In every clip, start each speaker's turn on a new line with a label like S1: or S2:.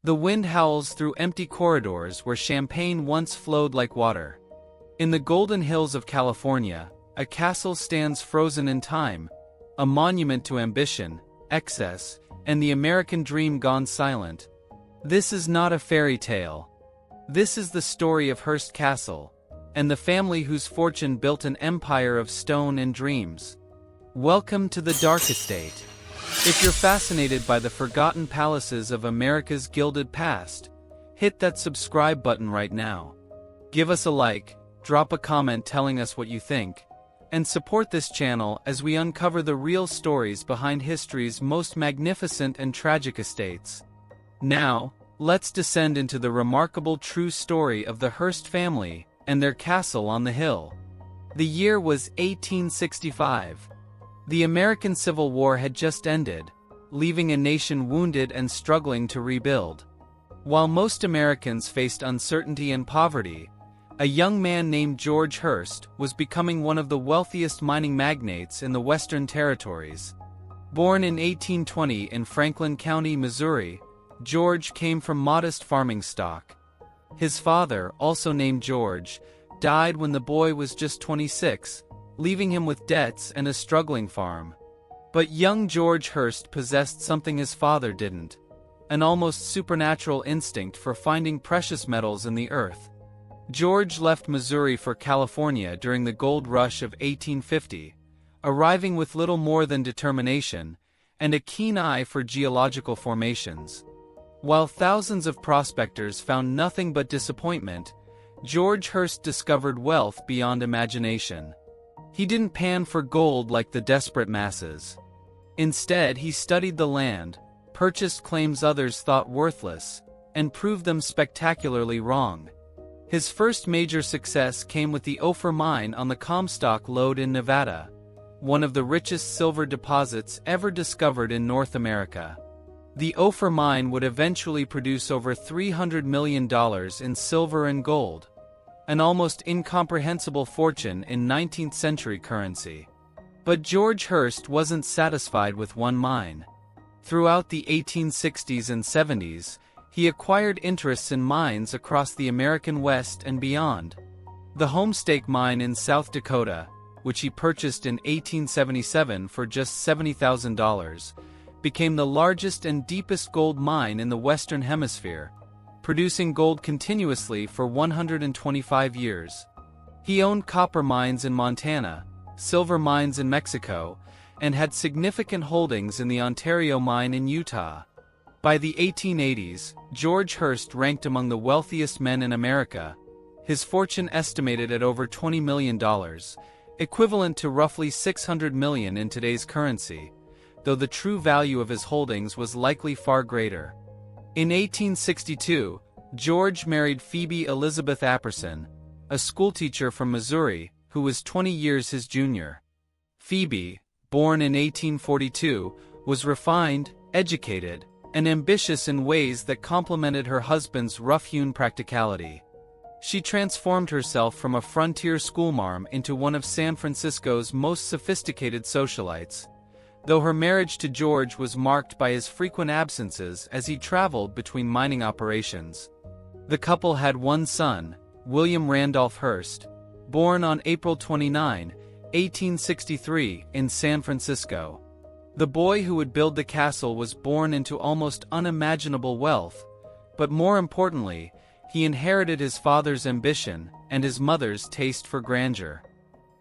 S1: The wind howls through empty corridors where champagne once flowed like water. In the golden hills of California, a castle stands frozen in time, a monument to ambition, excess, and the American dream gone silent. This is not a fairy tale. This is the story of Hearst Castle, and the family whose fortune built an empire of stone and dreams. Welcome to the Dark Estate. If you're fascinated by the forgotten palaces of America's gilded past, hit that subscribe button right now. Give us a like, drop a comment telling us what you think, and support this channel as we uncover the real stories behind history's most magnificent and tragic estates. Now, let's descend into the remarkable true story of the Hearst family and their castle on the hill. The year was 1865. The American Civil War had just ended, leaving a nation wounded and struggling to rebuild. While most Americans faced uncertainty and poverty, a young man named George Hearst was becoming one of the wealthiest mining magnates in the Western Territories. Born in 1820 in Franklin County, Missouri, George came from modest farming stock. His father, also named George, died when the boy was just 26, leaving him with debts and a struggling farm. But young George Hearst possessed something his father didn't: an almost supernatural instinct for finding precious metals in the earth. George left Missouri for California during the gold rush of 1850, arriving with little more than determination and a keen eye for geological formations. While thousands of prospectors found nothing but disappointment, George Hearst discovered wealth beyond imagination. He didn't pan for gold like the desperate masses. Instead, he studied the land, purchased claims others thought worthless, and proved them spectacularly wrong. His first major success came with the Ophir mine on the Comstock Lode in Nevada, one of the richest silver deposits ever discovered in North America. The Ophir mine would eventually produce over $300 million in silver and gold, an almost incomprehensible fortune in 19th century currency. But George Hearst wasn't satisfied with one mine. Throughout the 1860s and 70s, he acquired interests in mines across the American West and beyond. The Homestake mine in South Dakota, which he purchased in 1877 for just $70,000, became the largest and deepest gold mine in the Western Hemisphere, producing gold continuously for 125 years. He owned copper mines in Montana, silver mines in Mexico, and had significant holdings in the Ontario mine in Utah. By the 1880s, George Hearst ranked among the wealthiest men in America, his fortune estimated at over $20 million, equivalent to roughly $600 million in today's currency, though the true value of his holdings was likely far greater. In 1862, George married Phoebe Elizabeth Apperson, a schoolteacher from Missouri who was 20 years his junior. Phoebe, born in 1842, was refined, educated, and ambitious in ways that complemented her husband's rough-hewn practicality. She transformed herself from a frontier schoolmarm into one of San Francisco's most sophisticated socialites, though her marriage to George was marked by his frequent absences as he traveled between mining operations. The couple had one son, William Randolph Hearst, born on April 29, 1863, in San Francisco. The boy who would build the castle was born into almost unimaginable wealth, but more importantly, he inherited his father's ambition and his mother's taste for grandeur.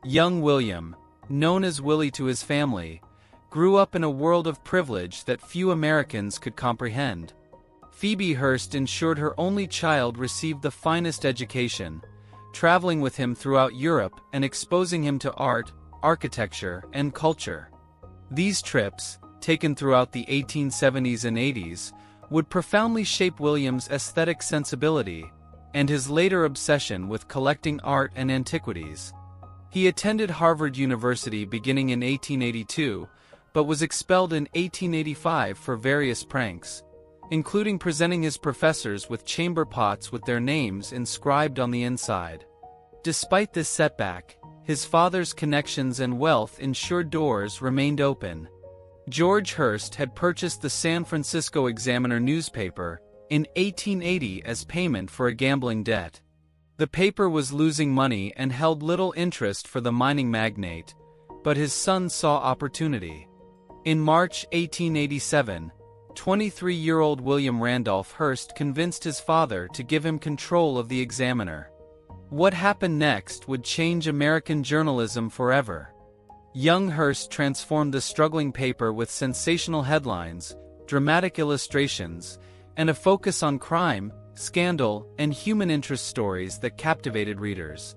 S1: Young William, known as Willie to his family, grew up in a world of privilege that few Americans could comprehend. Phoebe Hearst ensured her only child received the finest education, traveling with him throughout Europe and exposing him to art, architecture, and culture. These trips, taken throughout the 1870s and 80s, would profoundly shape William's aesthetic sensibility and his later obsession with collecting art and antiquities. He attended Harvard University beginning in 1882, but was expelled in 1885 for various pranks, including presenting his professors with chamber pots with their names inscribed on the inside. Despite this setback, his father's connections and wealth ensured doors remained open. George Hearst had purchased the San Francisco Examiner newspaper in 1880 as payment for a gambling debt. The paper was losing money and held little interest for the mining magnate, but his son saw opportunity. In March 1887, 23-year-old William Randolph Hearst convinced his father to give him control of the Examiner. What happened next would change American journalism forever. Young Hearst transformed the struggling paper with sensational headlines, dramatic illustrations, and a focus on crime, scandal, and human interest stories that captivated readers.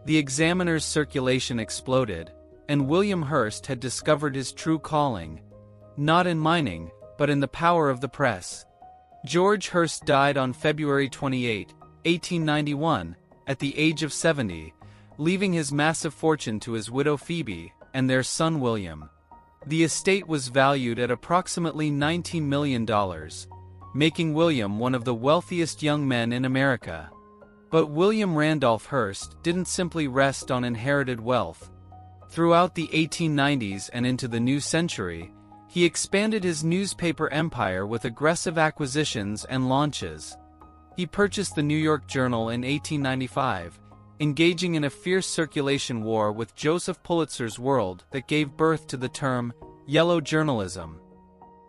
S1: The Examiner's circulation exploded, and William Hearst had discovered his true calling, not in mining, but in the power of the press. George Hearst died on February 28, 1891, at the age of 70, leaving his massive fortune to his widow Phoebe and their son William. The estate was valued at approximately $19 million, making William one of the wealthiest young men in America. But William Randolph Hearst didn't simply rest on inherited wealth. Throughout the 1890s and into the new century, he expanded his newspaper empire with aggressive acquisitions and launches. He purchased the New York Journal in 1895, engaging in a fierce circulation war with Joseph Pulitzer's World that gave birth to the term yellow journalism.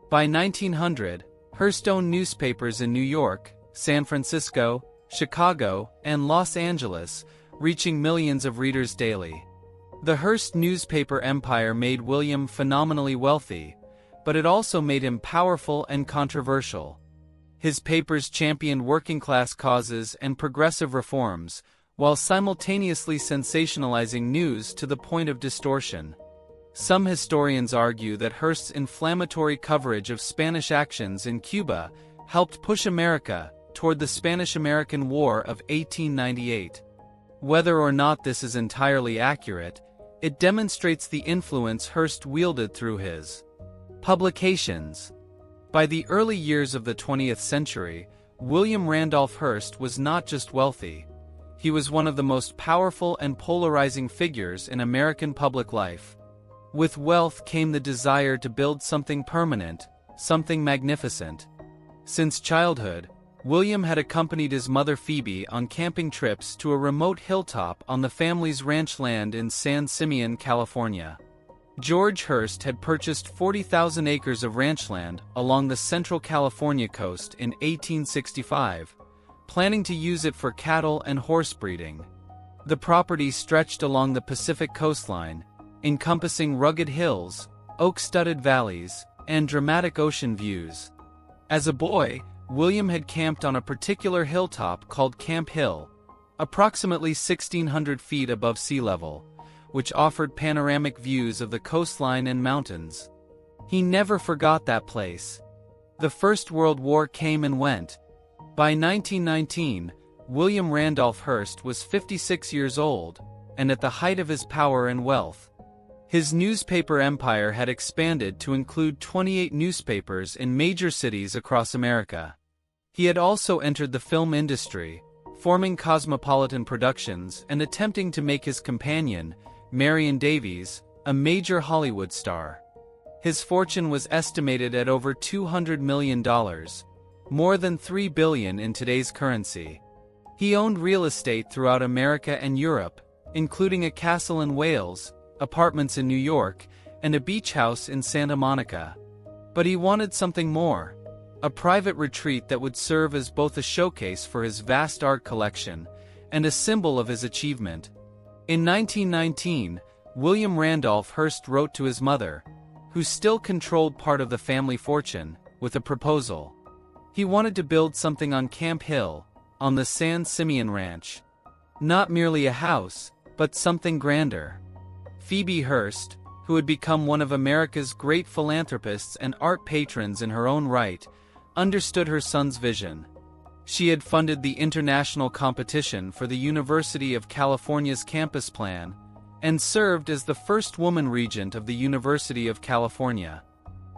S1: By 1900, Hearst owned newspapers in New York, San Francisco, Chicago, and Los Angeles, reaching millions of readers daily. The Hearst newspaper empire made William phenomenally wealthy, but it also made him powerful and controversial. His papers championed working-class causes and progressive reforms, while simultaneously sensationalizing news to the point of distortion. Some historians argue that Hearst's inflammatory coverage of Spanish actions in Cuba helped push America toward the Spanish-American War of 1898. Whether or not this is entirely accurate, it demonstrates the influence Hearst wielded through his publications. By the early years of the 20th century, William Randolph Hearst was not just wealthy. He was one of the most powerful and polarizing figures in American public life. With wealth came the desire to build something permanent, something magnificent. Since childhood, William had accompanied his mother Phoebe on camping trips to a remote hilltop on the family's ranch land in San Simeon, California. George Hearst had purchased 40,000 acres of ranchland along the central California coast in 1865, planning to use it for cattle and horse breeding. The property stretched along the Pacific coastline, encompassing rugged hills, oak-studded valleys, and dramatic ocean views. As a boy, William had camped on a particular hilltop called Camp Hill, approximately 1,600 feet above sea level, which offered panoramic views of the coastline and mountains. He never forgot that place. The First World War came and went. By 1919, William Randolph Hearst was 56 years old, and at the height of his power and wealth. His newspaper empire had expanded to include 28 newspapers in major cities across America. He had also entered the film industry, forming Cosmopolitan Productions and attempting to make his companion, Marion Davies, a major Hollywood star. His fortune was estimated at over $200 million, more than $3 billion in today's currency. He owned real estate throughout America and Europe, including a castle in Wales, apartments in New York, and a beach house in Santa Monica. But he wanted something more, a private retreat that would serve as both a showcase for his vast art collection and a symbol of his achievement. In 1919, William Randolph Hearst wrote to his mother, who still controlled part of the family fortune, with a proposal. He wanted to build something on Camp Hill, on the San Simeon Ranch. Not merely a house, but something grander. Phoebe Hearst, who had become one of America's great philanthropists and art patrons in her own right, understood her son's vision. She had funded the international competition for the University of California's campus plan, and served as the first woman regent of the University of California.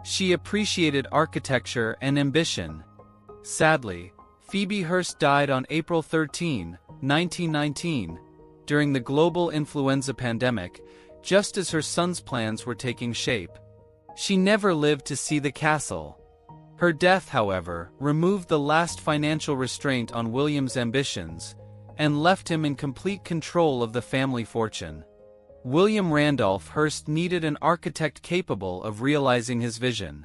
S1: She appreciated architecture and ambition. Sadly, Phoebe Hearst died on April 13, 1919, during the global influenza pandemic, just as her son's plans were taking shape. She never lived to see the castle. Her death, however, removed the last financial restraint on William's ambitions, and left him in complete control of the family fortune. William Randolph Hearst needed an architect capable of realizing his vision.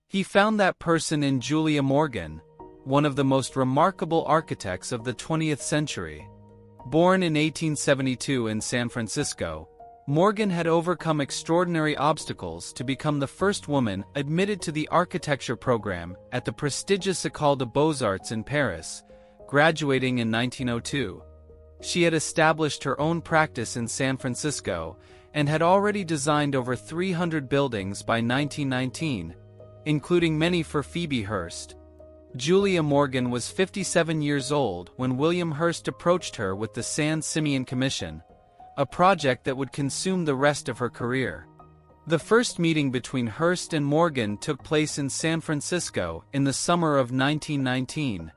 S1: He found that person in Julia Morgan, one of the most remarkable architects of the 20th century. Born in 1872 in San Francisco, Morgan had overcome extraordinary obstacles to become the first woman admitted to the architecture program at the prestigious École des Beaux-Arts in Paris, graduating in 1902. She had established her own practice in San Francisco and had already designed over 300 buildings by 1919, including many for Phoebe Hearst. Julia Morgan was 57 years old when William Hearst approached her with the San Simeon Commission, a project that would consume the rest of her career. The first meeting between Hearst and Morgan took place in San Francisco in the summer of 1919.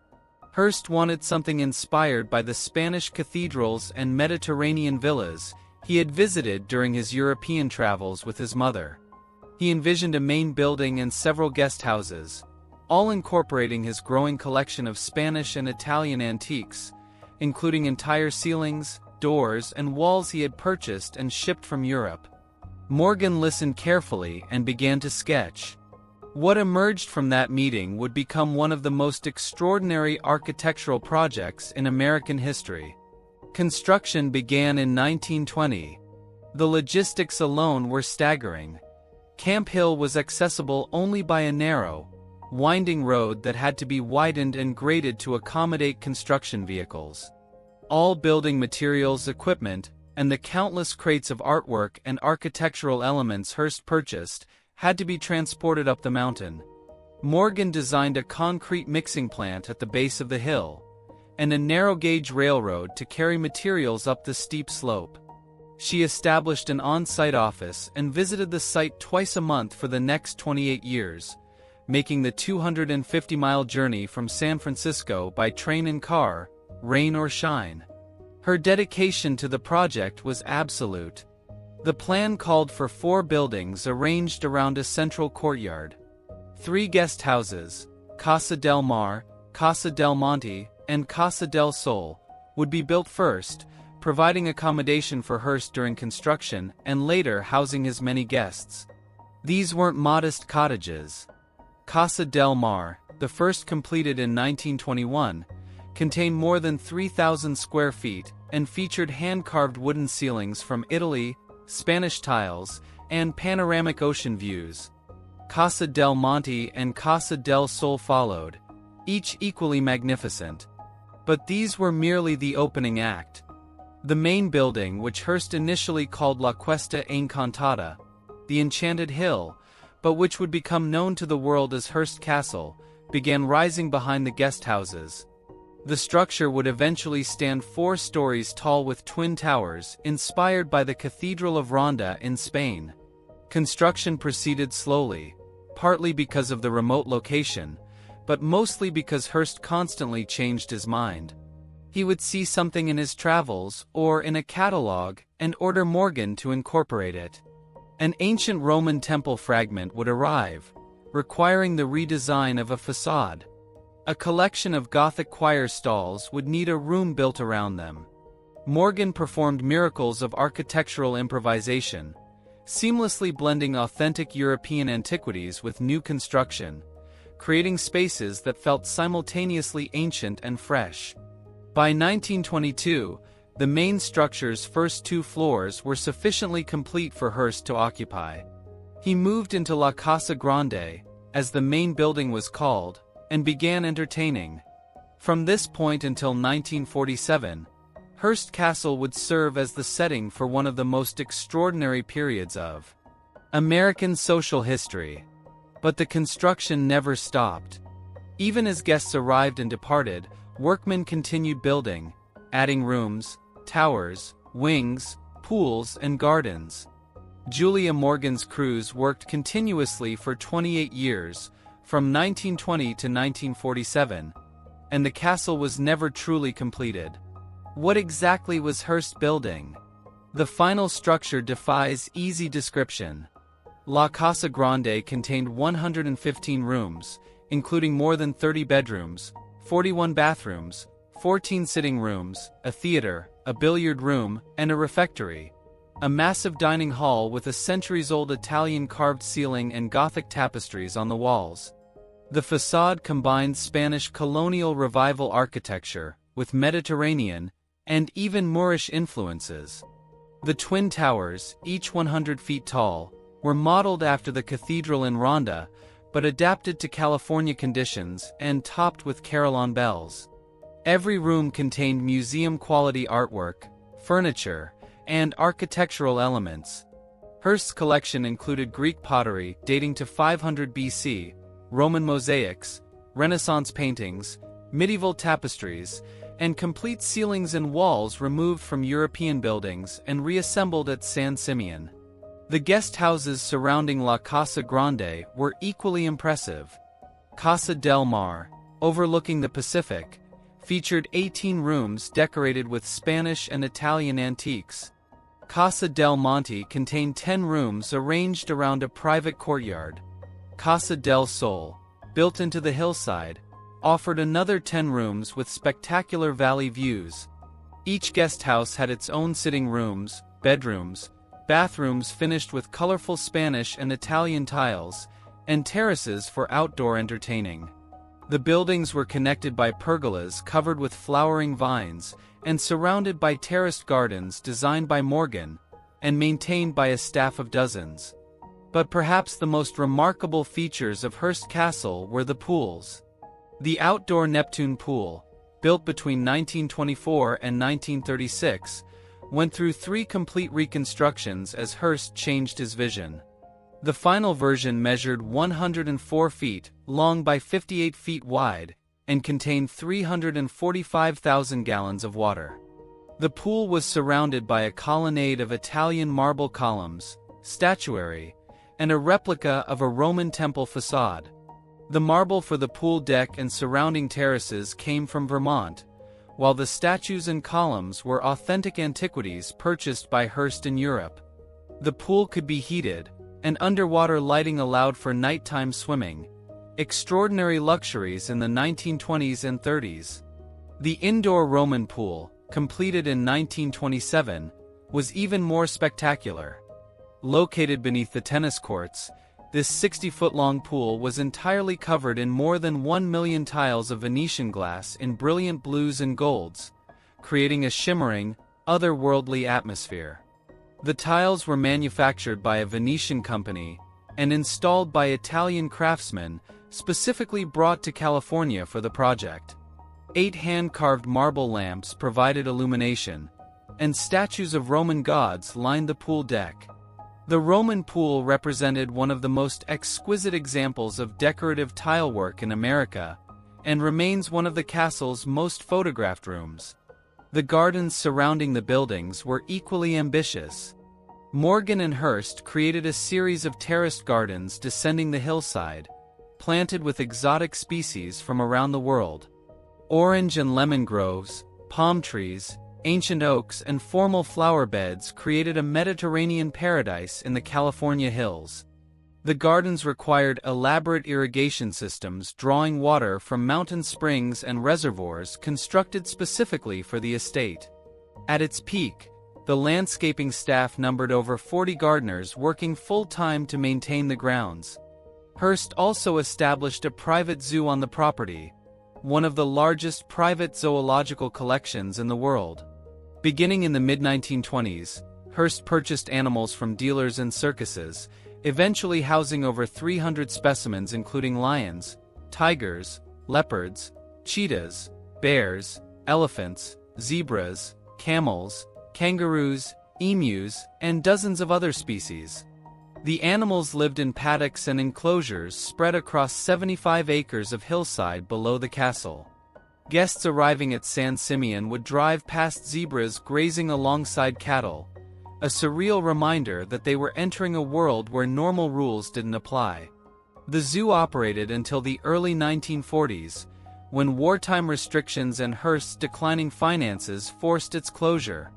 S1: Hearst wanted something inspired by the Spanish cathedrals and Mediterranean villas he had visited during his European travels with his mother. He envisioned a main building and several guest houses, all incorporating his growing collection of Spanish and Italian antiques, including entire ceilings, doors, and walls he had purchased and shipped from Europe. Morgan listened carefully and began to sketch. What emerged from that meeting would become one of the most extraordinary architectural projects in American history. Construction began in 1920. The logistics alone were staggering. Camp Hill was accessible only by a narrow, winding road that had to be widened and graded to accommodate construction vehicles. All building materials, equipment, and the countless crates of artwork and architectural elements Hearst purchased had to be transported up the mountain. Morgan designed a concrete mixing plant at the base of the hill, and a narrow-gauge railroad to carry materials up the steep slope. She established an on-site office and visited the site twice a month for the next 28 years, making the 250-mile journey from San Francisco by train and car, rain or shine. Her dedication to the project was absolute. The plan called for 4 buildings arranged around a central courtyard. 3 guest houses, Casa del Mar, Casa del Monte, and Casa del Sol, would be built first, providing accommodation for Hearst during construction and later housing his many guests. These weren't modest cottages. Casa del Mar, the first completed in 1921, contained more than 3,000 square feet and featured hand-carved wooden ceilings from Italy, Spanish tiles, and panoramic ocean views. Casa del Monte and Casa del Sol followed, each equally magnificent. But these were merely the opening act. The main building, which Hearst initially called La Cuesta Encantada, the Enchanted Hill, but which would become known to the world as Hearst Castle, began rising behind the guest houses. The structure would eventually stand 4 stories tall with twin towers, inspired by the Cathedral of Ronda in Spain. Construction proceeded slowly, partly because of the remote location, but mostly because Hearst constantly changed his mind. He would see something in his travels or in a catalog and order Morgan to incorporate it. An ancient Roman temple fragment would arrive, requiring the redesign of a facade. A collection of Gothic choir stalls would need a room built around them. Morgan performed miracles of architectural improvisation, seamlessly blending authentic European antiquities with new construction, creating spaces that felt simultaneously ancient and fresh. By 1922, the main structure's first 2 floors were sufficiently complete for Hearst to occupy. He moved into La Casa Grande, as the main building was called, and began entertaining. From this point until 1947, Hearst Castle would serve as the setting for one of the most extraordinary periods of American social history. But the construction never stopped. Even as guests arrived and departed, workmen continued building, adding rooms, towers, wings, pools, and gardens. Julia Morgan's crews worked continuously for 28 years, from 1920 to 1947, and the castle was never truly completed. What exactly was Hearst building? The final structure defies easy description. La Casa Grande contained 115 rooms, including more than 30 bedrooms, 41 bathrooms, 14 sitting rooms, a theater, a billiard room, and a refectory. A massive dining hall with a centuries-old Italian carved ceiling and Gothic tapestries on the walls. The facade combines Spanish colonial revival architecture with Mediterranean and even Moorish influences. The twin towers, each 100 feet tall, were modeled after the cathedral in Ronda, but adapted to California conditions and topped with carillon bells. Every room contained museum-quality artwork, furniture, and architectural elements. Hearst's collection included Greek pottery dating to 500 BC, Roman mosaics, Renaissance paintings, medieval tapestries, and complete ceilings and walls removed from European buildings and reassembled at San Simeon. The guest houses surrounding La Casa Grande were equally impressive. Casa del Mar, overlooking the Pacific, featured 18 rooms decorated with Spanish and Italian antiques. Casa del Monte contained 10 rooms arranged around a private courtyard. Casa del Sol, built into the hillside, offered another 10 rooms with spectacular valley views. Each guest house had its own sitting rooms, bedrooms, bathrooms finished with colorful Spanish and Italian tiles, and terraces for outdoor entertaining. The buildings were connected by pergolas covered with flowering vines and surrounded by terraced gardens designed by Morgan and maintained by a staff of dozens. But perhaps the most remarkable features of Hearst Castle were the pools. The outdoor Neptune pool, built between 1924 and 1936, went through 3 complete reconstructions as Hearst changed his vision. The final version measured 104 feet long by 58 feet wide and contained 345,000 gallons of water. The pool was surrounded by a colonnade of Italian marble columns, statuary, and a replica of a Roman temple facade. The marble for the pool deck and surrounding terraces came from Vermont, while the statues and columns were authentic antiquities purchased by Hearst in Europe. The pool could be heated, and underwater lighting allowed for nighttime swimming, extraordinary luxuries in the 1920s and 30s. The indoor Roman pool, completed in 1927, was even more spectacular. Located beneath the tennis courts, this 60-foot-long pool was entirely covered in more than 1 million tiles of Venetian glass in brilliant blues and golds, creating a shimmering, otherworldly atmosphere. The tiles were manufactured by a Venetian company and installed by Italian craftsmen specifically brought to California for the project. 8 hand-carved marble lamps provided illumination, and statues of Roman gods lined the pool deck. The Roman pool represented one of the most exquisite examples of decorative tile work in America, and remains one of the castle's most photographed rooms. The gardens surrounding the buildings were equally ambitious. Morgan and Hearst created a series of terraced gardens descending the hillside, planted with exotic species from around the world. Orange and lemon groves, palm trees, ancient oaks and formal flower beds created a Mediterranean paradise in the California hills. The gardens required elaborate irrigation systems drawing water from mountain springs and reservoirs constructed specifically for the estate. At its peak, the landscaping staff numbered over 40 gardeners working full-time to maintain the grounds. Hearst also established a private zoo on the property, one of the largest private zoological collections in the world. Beginning in the mid-1920s, Hearst purchased animals from dealers and circuses, eventually housing over 300 specimens including lions, tigers, leopards, cheetahs, bears, elephants, zebras, camels, kangaroos, emus, and dozens of other species. The animals lived in paddocks and enclosures spread across 75 acres of hillside below the castle. Guests arriving at San Simeon would drive past zebras grazing alongside cattle, a surreal reminder that they were entering a world where normal rules didn't apply. The zoo operated until the early 1940s, when wartime restrictions and Hearst's declining finances forced its closure.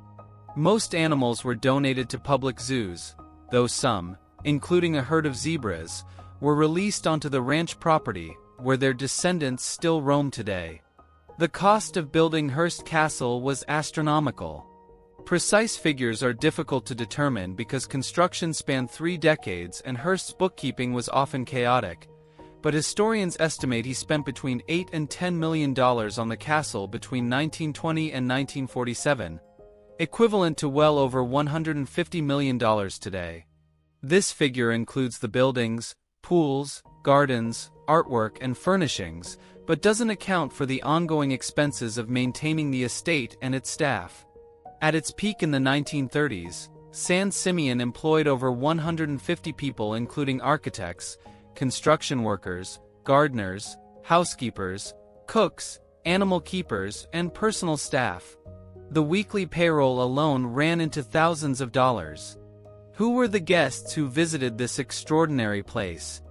S1: Most animals were donated to public zoos, though some, including a herd of zebras, were released onto the ranch property, where their descendants still roam today. The cost of building Hearst Castle was astronomical. Precise figures are difficult to determine because construction spanned 3 decades and Hearst's bookkeeping was often chaotic, but historians estimate he spent between $8 and $10 million on the castle between 1920 and 1947, equivalent to well over $150 million today. This figure includes the buildings, pools, gardens, artwork, and furnishings, but doesn't account for the ongoing expenses of maintaining the estate and its staff. At its peak in the 1930s, San Simeon employed over 150 people including architects, construction workers, gardeners, housekeepers, cooks, animal keepers, and personal staff. The weekly payroll alone ran into thousands of dollars. Who were the guests who visited this extraordinary place?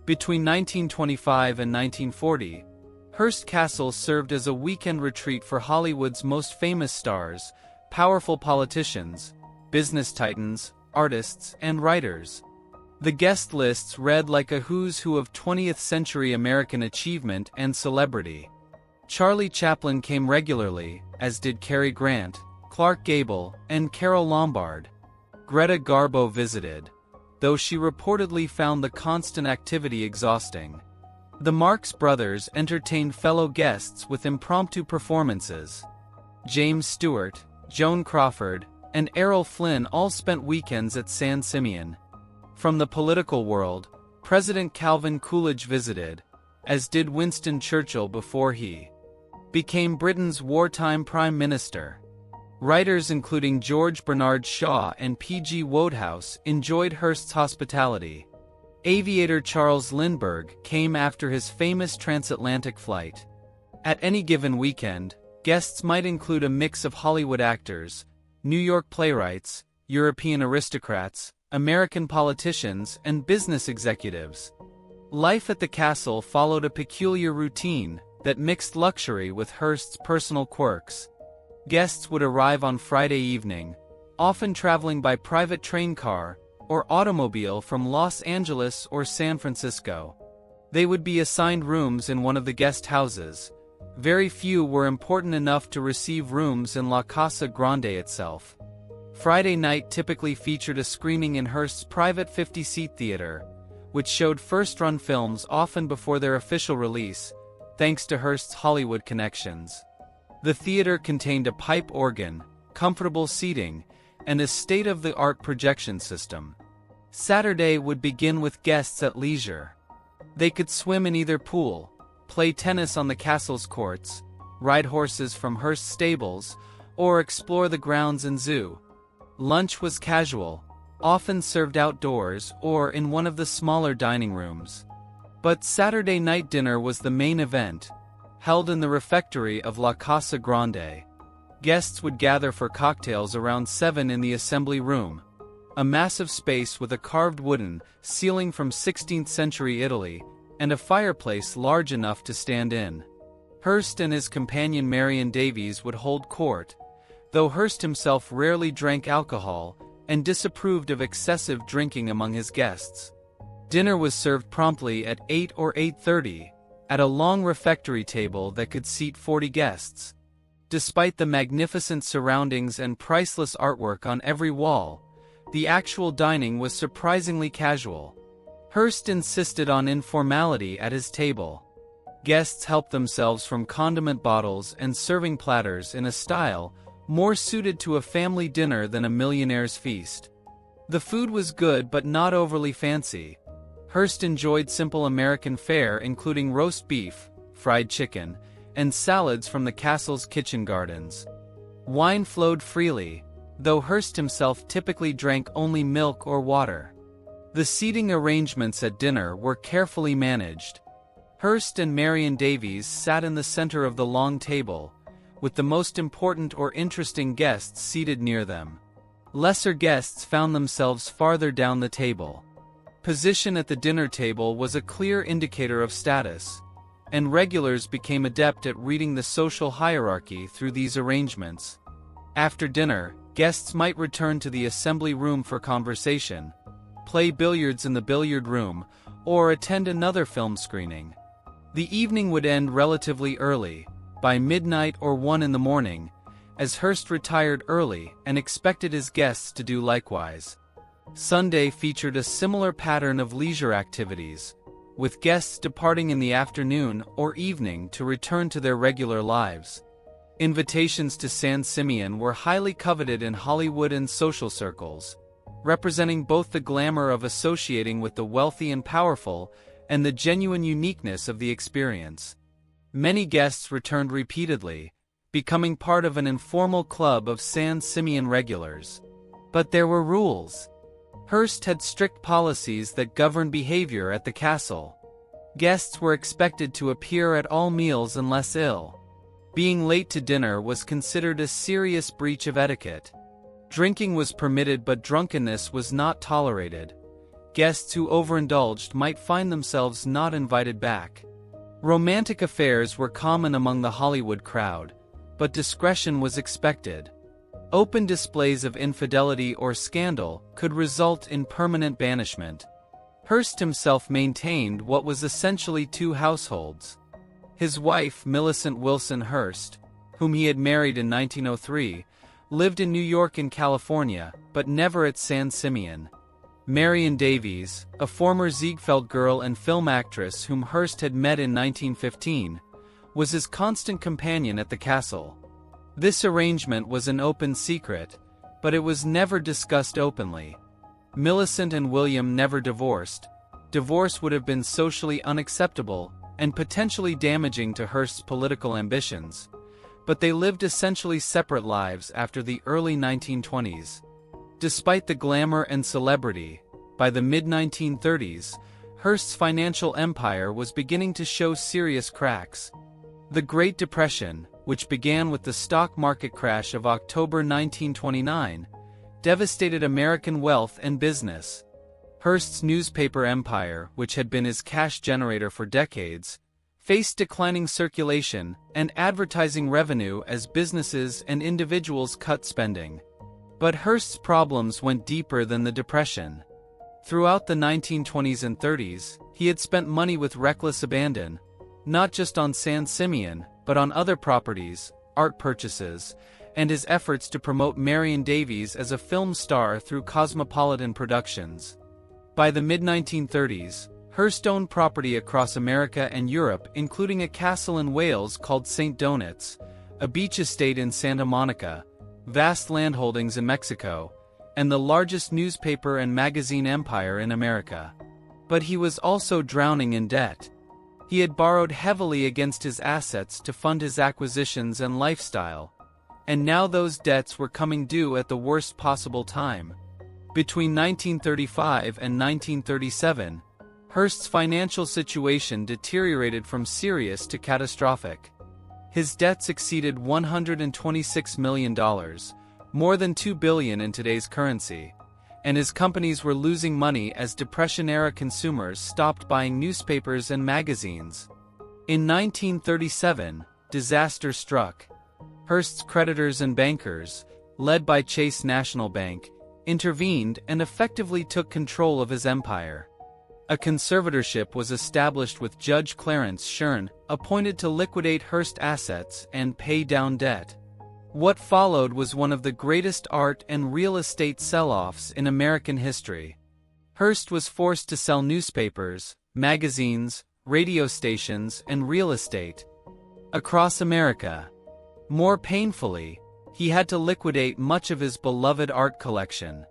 S1: Between 1925 and 1940, Hearst Castle served as a weekend retreat for Hollywood's most famous stars, powerful politicians, business titans, artists, and writers. The guest lists read like a who's who of 20th-century American achievement and celebrity. Charlie Chaplin came regularly, as did Cary Grant, Clark Gable, and Carole Lombard. Greta Garbo visited, though she reportedly found the constant activity exhausting. The Marx Brothers entertained fellow guests with impromptu performances. James Stewart, Joan Crawford, and Errol Flynn all spent weekends at San Simeon. From the political world, President Calvin Coolidge visited, as did Winston Churchill before he became Britain's wartime Prime Minister. Writers including George Bernard Shaw and P.G. Wodehouse enjoyed Hearst's hospitality. Aviator Charles Lindbergh came after his famous transatlantic flight. At any given weekend, guests might include a mix of Hollywood actors, New York playwrights, European aristocrats, American politicians, and business executives. Life at the castle followed a peculiar routine that mixed luxury with Hearst's personal quirks. Guests would arrive on Friday evening, often traveling by private train car or automobile from Los Angeles or San Francisco. They would be assigned rooms in one of the guest houses. Very few were important enough to receive rooms in La Casa Grande itself. Friday night typically featured a screening in Hearst's private 50-seat theater, which showed first-run films often before their official release, thanks to Hearst's Hollywood connections. The theater contained a pipe organ, comfortable seating, and a state-of-the-art projection system. Saturday would begin with guests at leisure. They could swim in either pool, play tennis on the castle's courts, ride horses from Hearst stables, or explore the grounds and zoo. Lunch was casual, often served outdoors or in one of the smaller dining rooms. But Saturday night dinner was the main event, held in the refectory of La Casa Grande. Guests would gather for cocktails around 7 in the assembly room, a massive space with a carved wooden ceiling from 16th century Italy, and a fireplace large enough to stand in. Hearst and his companion Marion Davies would hold court, though Hearst himself rarely drank alcohol and disapproved of excessive drinking among his guests. Dinner was served promptly at 8 or 8:30, at a long refectory table that could seat 40 guests. Despite the magnificent surroundings and priceless artwork on every wall, the actual dining was surprisingly casual. Hearst insisted on informality at his table. Guests helped themselves from condiment bottles and serving platters in a style more suited to a family dinner than a millionaire's feast. The food was good but not overly fancy. Hearst enjoyed simple American fare including roast beef, fried chicken, and salads from the castle's kitchen gardens. Wine flowed freely, though Hearst himself typically drank only milk or water. The seating arrangements at dinner were carefully managed. Hearst and Marion Davies sat in the center of the long table, with the most important or interesting guests seated near them. Lesser guests found themselves farther down the table. Position at the dinner table was a clear indicator of status, and regulars became adept at reading the social hierarchy through these arrangements. After dinner, guests might return to the assembly room for conversation, play billiards in the billiard room, or attend another film screening. The evening would end relatively early, by midnight or 1 in the morning, as Hearst retired early and expected his guests to do likewise. Sunday featured a similar pattern of leisure activities, with guests departing in the afternoon or evening to return to their regular lives. Invitations to San Simeon were highly coveted in Hollywood and social circles, representing both the glamour of associating with the wealthy and powerful and the genuine uniqueness of the experience. Many guests returned repeatedly, becoming part of an informal club of San Simeon regulars. But there were rules. Hearst had strict policies that governed behavior at the castle. Guests were expected to appear at all meals unless ill. Being late to dinner was considered a serious breach of etiquette. Drinking was permitted, but drunkenness was not tolerated. Guests who overindulged might find themselves not invited back. Romantic affairs were common among the Hollywood crowd, but discretion was expected. Open displays of infidelity or scandal could result in permanent banishment. Hearst himself maintained what was essentially two households. His wife, Millicent Wilson Hearst, whom he had married in 1903, lived in New York and California, but never at San Simeon. Marion Davies, a former Ziegfeld girl and film actress whom Hearst had met in 1915, was his constant companion at the castle. This arrangement was an open secret, but it was never discussed openly. Millicent and William never divorced. Divorce would have been socially unacceptable and potentially damaging to Hearst's political ambitions, but they lived essentially separate lives after the early 1920s. Despite the glamour and celebrity, by the mid-1930s, Hearst's financial empire was beginning to show serious cracks. The Great Depression, which began with the stock market crash of October 1929, devastated American wealth and business. Hearst's newspaper empire, which had been his cash generator for decades, faced declining circulation and advertising revenue as businesses and individuals cut spending. But Hearst's problems went deeper than the Depression. Throughout the 1920s and 30s, he had spent money with reckless abandon, not just on San Simeon, but on other properties, art purchases, and his efforts to promote Marion Davies as a film star through Cosmopolitan Productions. By the mid-1930s, Hearst owned property across America and Europe, including a castle in Wales called St. Donats, a beach estate in Santa Monica, vast landholdings in Mexico, and the largest newspaper and magazine empire in America. But he was also drowning in debt. He had borrowed heavily against his assets to fund his acquisitions and lifestyle, and now those debts were coming due at the worst possible time. Between 1935 and 1937, Hearst's financial situation deteriorated from serious to catastrophic. His debts exceeded $126 million, more than $2 billion in today's currency, and his companies were losing money as Depression-era consumers stopped buying newspapers and magazines. In 1937, disaster struck. Hearst's creditors and bankers, led by Chase National Bank, intervened and effectively took control of his empire. A conservatorship was established with Judge Clarence Shern, appointed to liquidate Hearst assets and pay down debt. What followed was one of the greatest art and real estate sell-offs in American history. Hearst was forced to sell newspapers, magazines, radio stations, and real estate across America. More painfully, he had to liquidate much of his beloved art collection.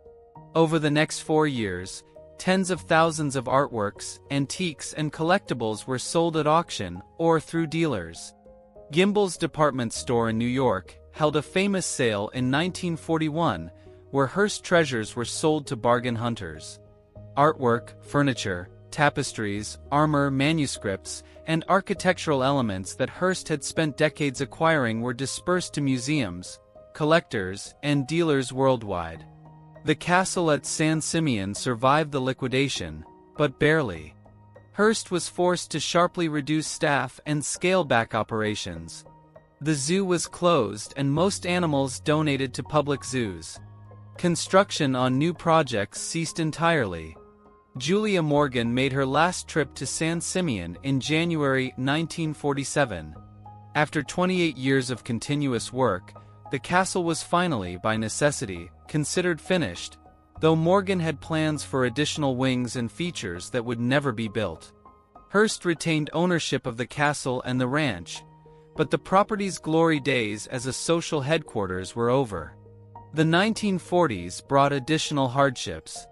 S1: Over the next 4 years, tens of thousands of artworks, antiques, and collectibles were sold at auction or through dealers. Gimbel's department store in New York held a famous sale in 1941 where Hearst treasures were sold to bargain hunters. Artwork, furniture, tapestries, armor, manuscripts, and architectural elements that Hearst had spent decades acquiring were dispersed to museums, collectors, and dealers worldwide. The castle at San Simeon survived the liquidation, but barely. Hearst was forced to sharply reduce staff and scale back operations. The zoo was closed and most animals donated to public zoos. Construction on new projects ceased entirely. Julia Morgan made her last trip to San Simeon in January 1947. After 28 years of continuous work, the castle was finally, by necessity, considered finished, though Morgan had plans for additional wings and features that would never be built. Hearst retained ownership of the castle and the ranch, but the property's glory days as a social headquarters were over. The 1940s brought additional hardships.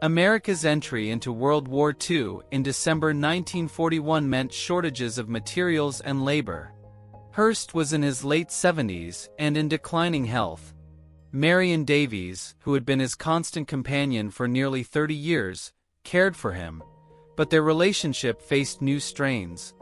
S1: America's entry into World War II in December 1941 meant shortages of materials and labor. Hearst was in his late 70s and in declining health. Marion Davies, who had been his constant companion for nearly 30 years, cared for him, but their relationship faced new strains.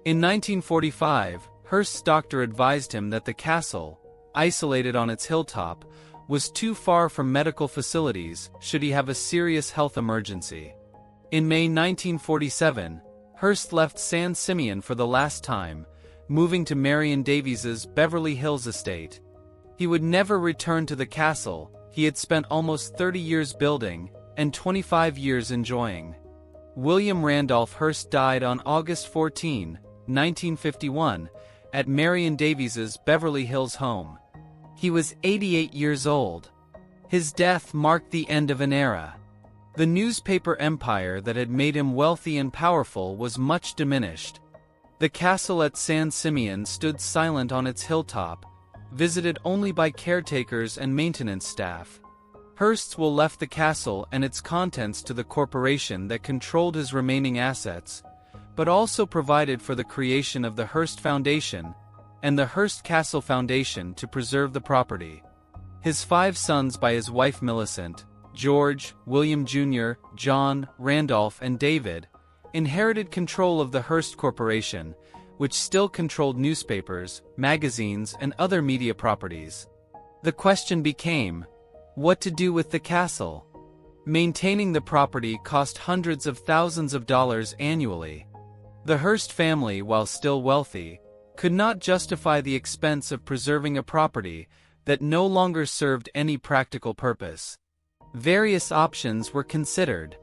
S1: In 1945, Hearst's doctor advised him that the castle, isolated on its hilltop, was too far from medical facilities should he have a serious health emergency. In May 1947, Hearst left San Simeon for the last time, moving to Marion Davies's Beverly Hills estate. He would never return to the castle he had spent almost 30 years building and 25 years enjoying. William Randolph Hearst died on August 14, 1951, at Marion Davies's Beverly Hills home. He was 88 years old. His death marked the end of an era. The newspaper empire that had made him wealthy and powerful was much diminished. The castle at San Simeon stood silent on its hilltop, visited only by caretakers and maintenance staff. Hearst will left the castle and its contents to the corporation that controlled his remaining assets, but also provided for the creation of the Hearst Foundation and the Hearst Castle Foundation to preserve the property. His 5 sons by his wife Millicent, George, William Jr., John, Randolph, and David, inherited control of the Hearst Corporation, which still controlled newspapers, magazines, and other media properties. The question became, what to do with the castle? Maintaining the property cost hundreds of thousands of dollars annually. The Hearst family, while still wealthy, could not justify the expense of preserving a property that no longer served any practical purpose. Various options were considered.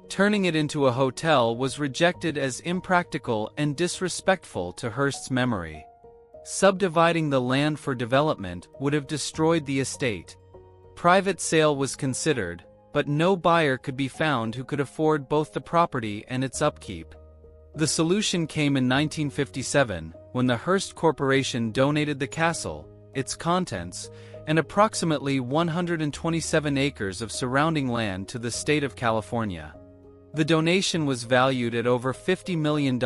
S1: Turning it into a hotel was rejected as impractical and disrespectful to Hearst's memory. Subdividing the land for development would have destroyed the estate. Private sale was considered, but no buyer could be found who could afford both the property and its upkeep. The solution came in 1957, when the Hearst Corporation donated the castle, its contents, and approximately 127 acres of surrounding land to the state of California. The donation was valued at over $50 million,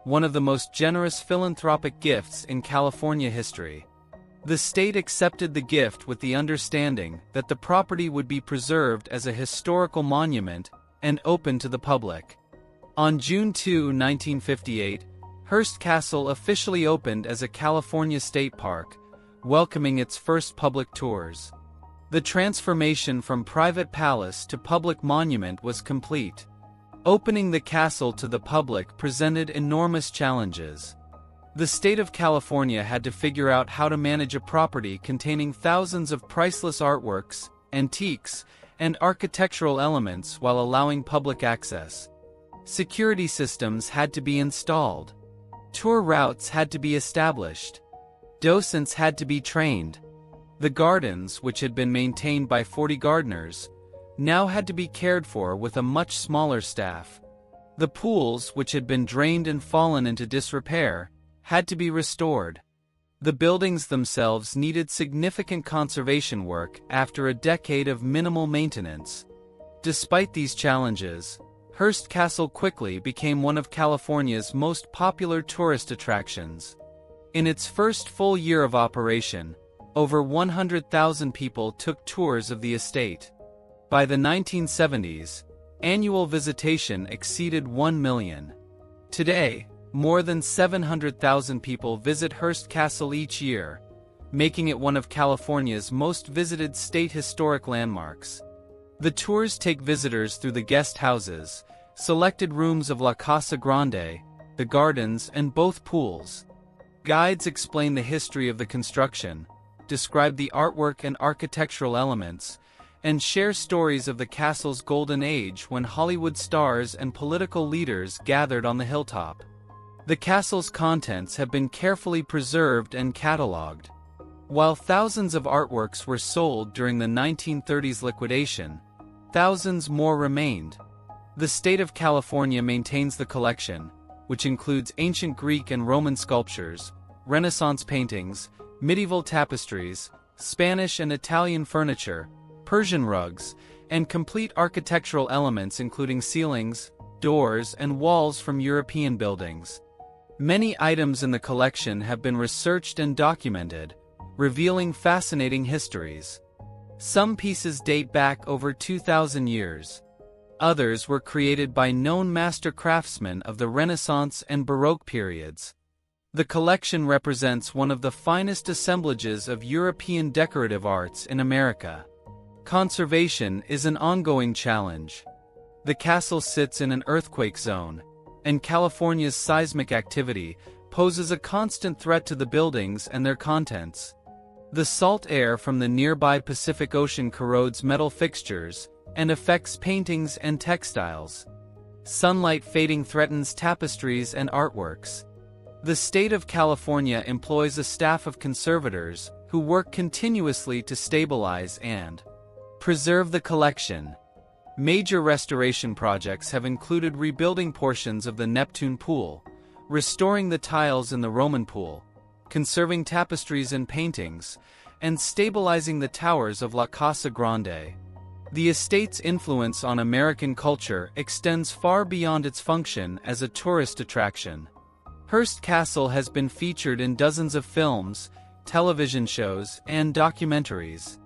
S1: one of the most generous philanthropic gifts in California history. The state accepted the gift with the understanding that the property would be preserved as a historical monument and open to the public. On June 2, 1958, Hearst Castle officially opened as a California state park, welcoming its first public tours. The transformation from private palace to public monument was complete. Opening the castle to the public presented enormous challenges. The state of California had to figure out how to manage a property containing thousands of priceless artworks, antiques, and architectural elements while allowing public access. Security systems had to be installed. Tour routes had to be established. Docents had to be trained. The gardens, which had been maintained by 40 gardeners, now had to be cared for with a much smaller staff. The pools, which had been drained and fallen into disrepair, had to be restored. The buildings themselves needed significant conservation work after a decade of minimal maintenance. Despite these challenges, Hearst Castle quickly became one of California's most popular tourist attractions. In its first full year of operation, over 100,000 people took tours of the estate. By the 1970s, annual visitation exceeded 1 million. Today, more than 700,000 people visit Hearst Castle each year, making it one of California's most visited state historic landmarks. The tours take visitors through the guest houses, selected rooms of La Casa Grande, the gardens, and both pools. Guides explain the history of the construction, describe the artwork and architectural elements, and share stories of the castle's golden age when Hollywood stars and political leaders gathered on the hilltop. The castle's contents have been carefully preserved and catalogued. While thousands of artworks were sold during the 1930s liquidation, thousands more remained. The state of California maintains the collection, which includes ancient Greek and Roman sculptures, Renaissance paintings, medieval tapestries, Spanish and Italian furniture, Persian rugs, and complete architectural elements including ceilings, doors, and walls from European buildings. Many items in the collection have been researched and documented, revealing fascinating histories. Some pieces date back over 2,000 years. Others were created by known master craftsmen of the Renaissance and Baroque periods. The collection represents one of the finest assemblages of European decorative arts in America. Conservation is an ongoing challenge. The castle sits in an earthquake zone, and California's seismic activity poses a constant threat to the buildings and their contents. The salt air from the nearby Pacific Ocean corrodes metal fixtures and affects paintings and textiles. Sunlight fading threatens tapestries and artworks. The state of California employs a staff of conservators who work continuously to stabilize and preserve the collection. Major restoration projects have included rebuilding portions of the Neptune Pool, restoring the tiles in the Roman Pool, conserving tapestries and paintings, and stabilizing the towers of La Casa Grande. The estate's influence on American culture extends far beyond its function as a tourist attraction. Hearst Castle has been featured in dozens of films, television shows, and documentaries.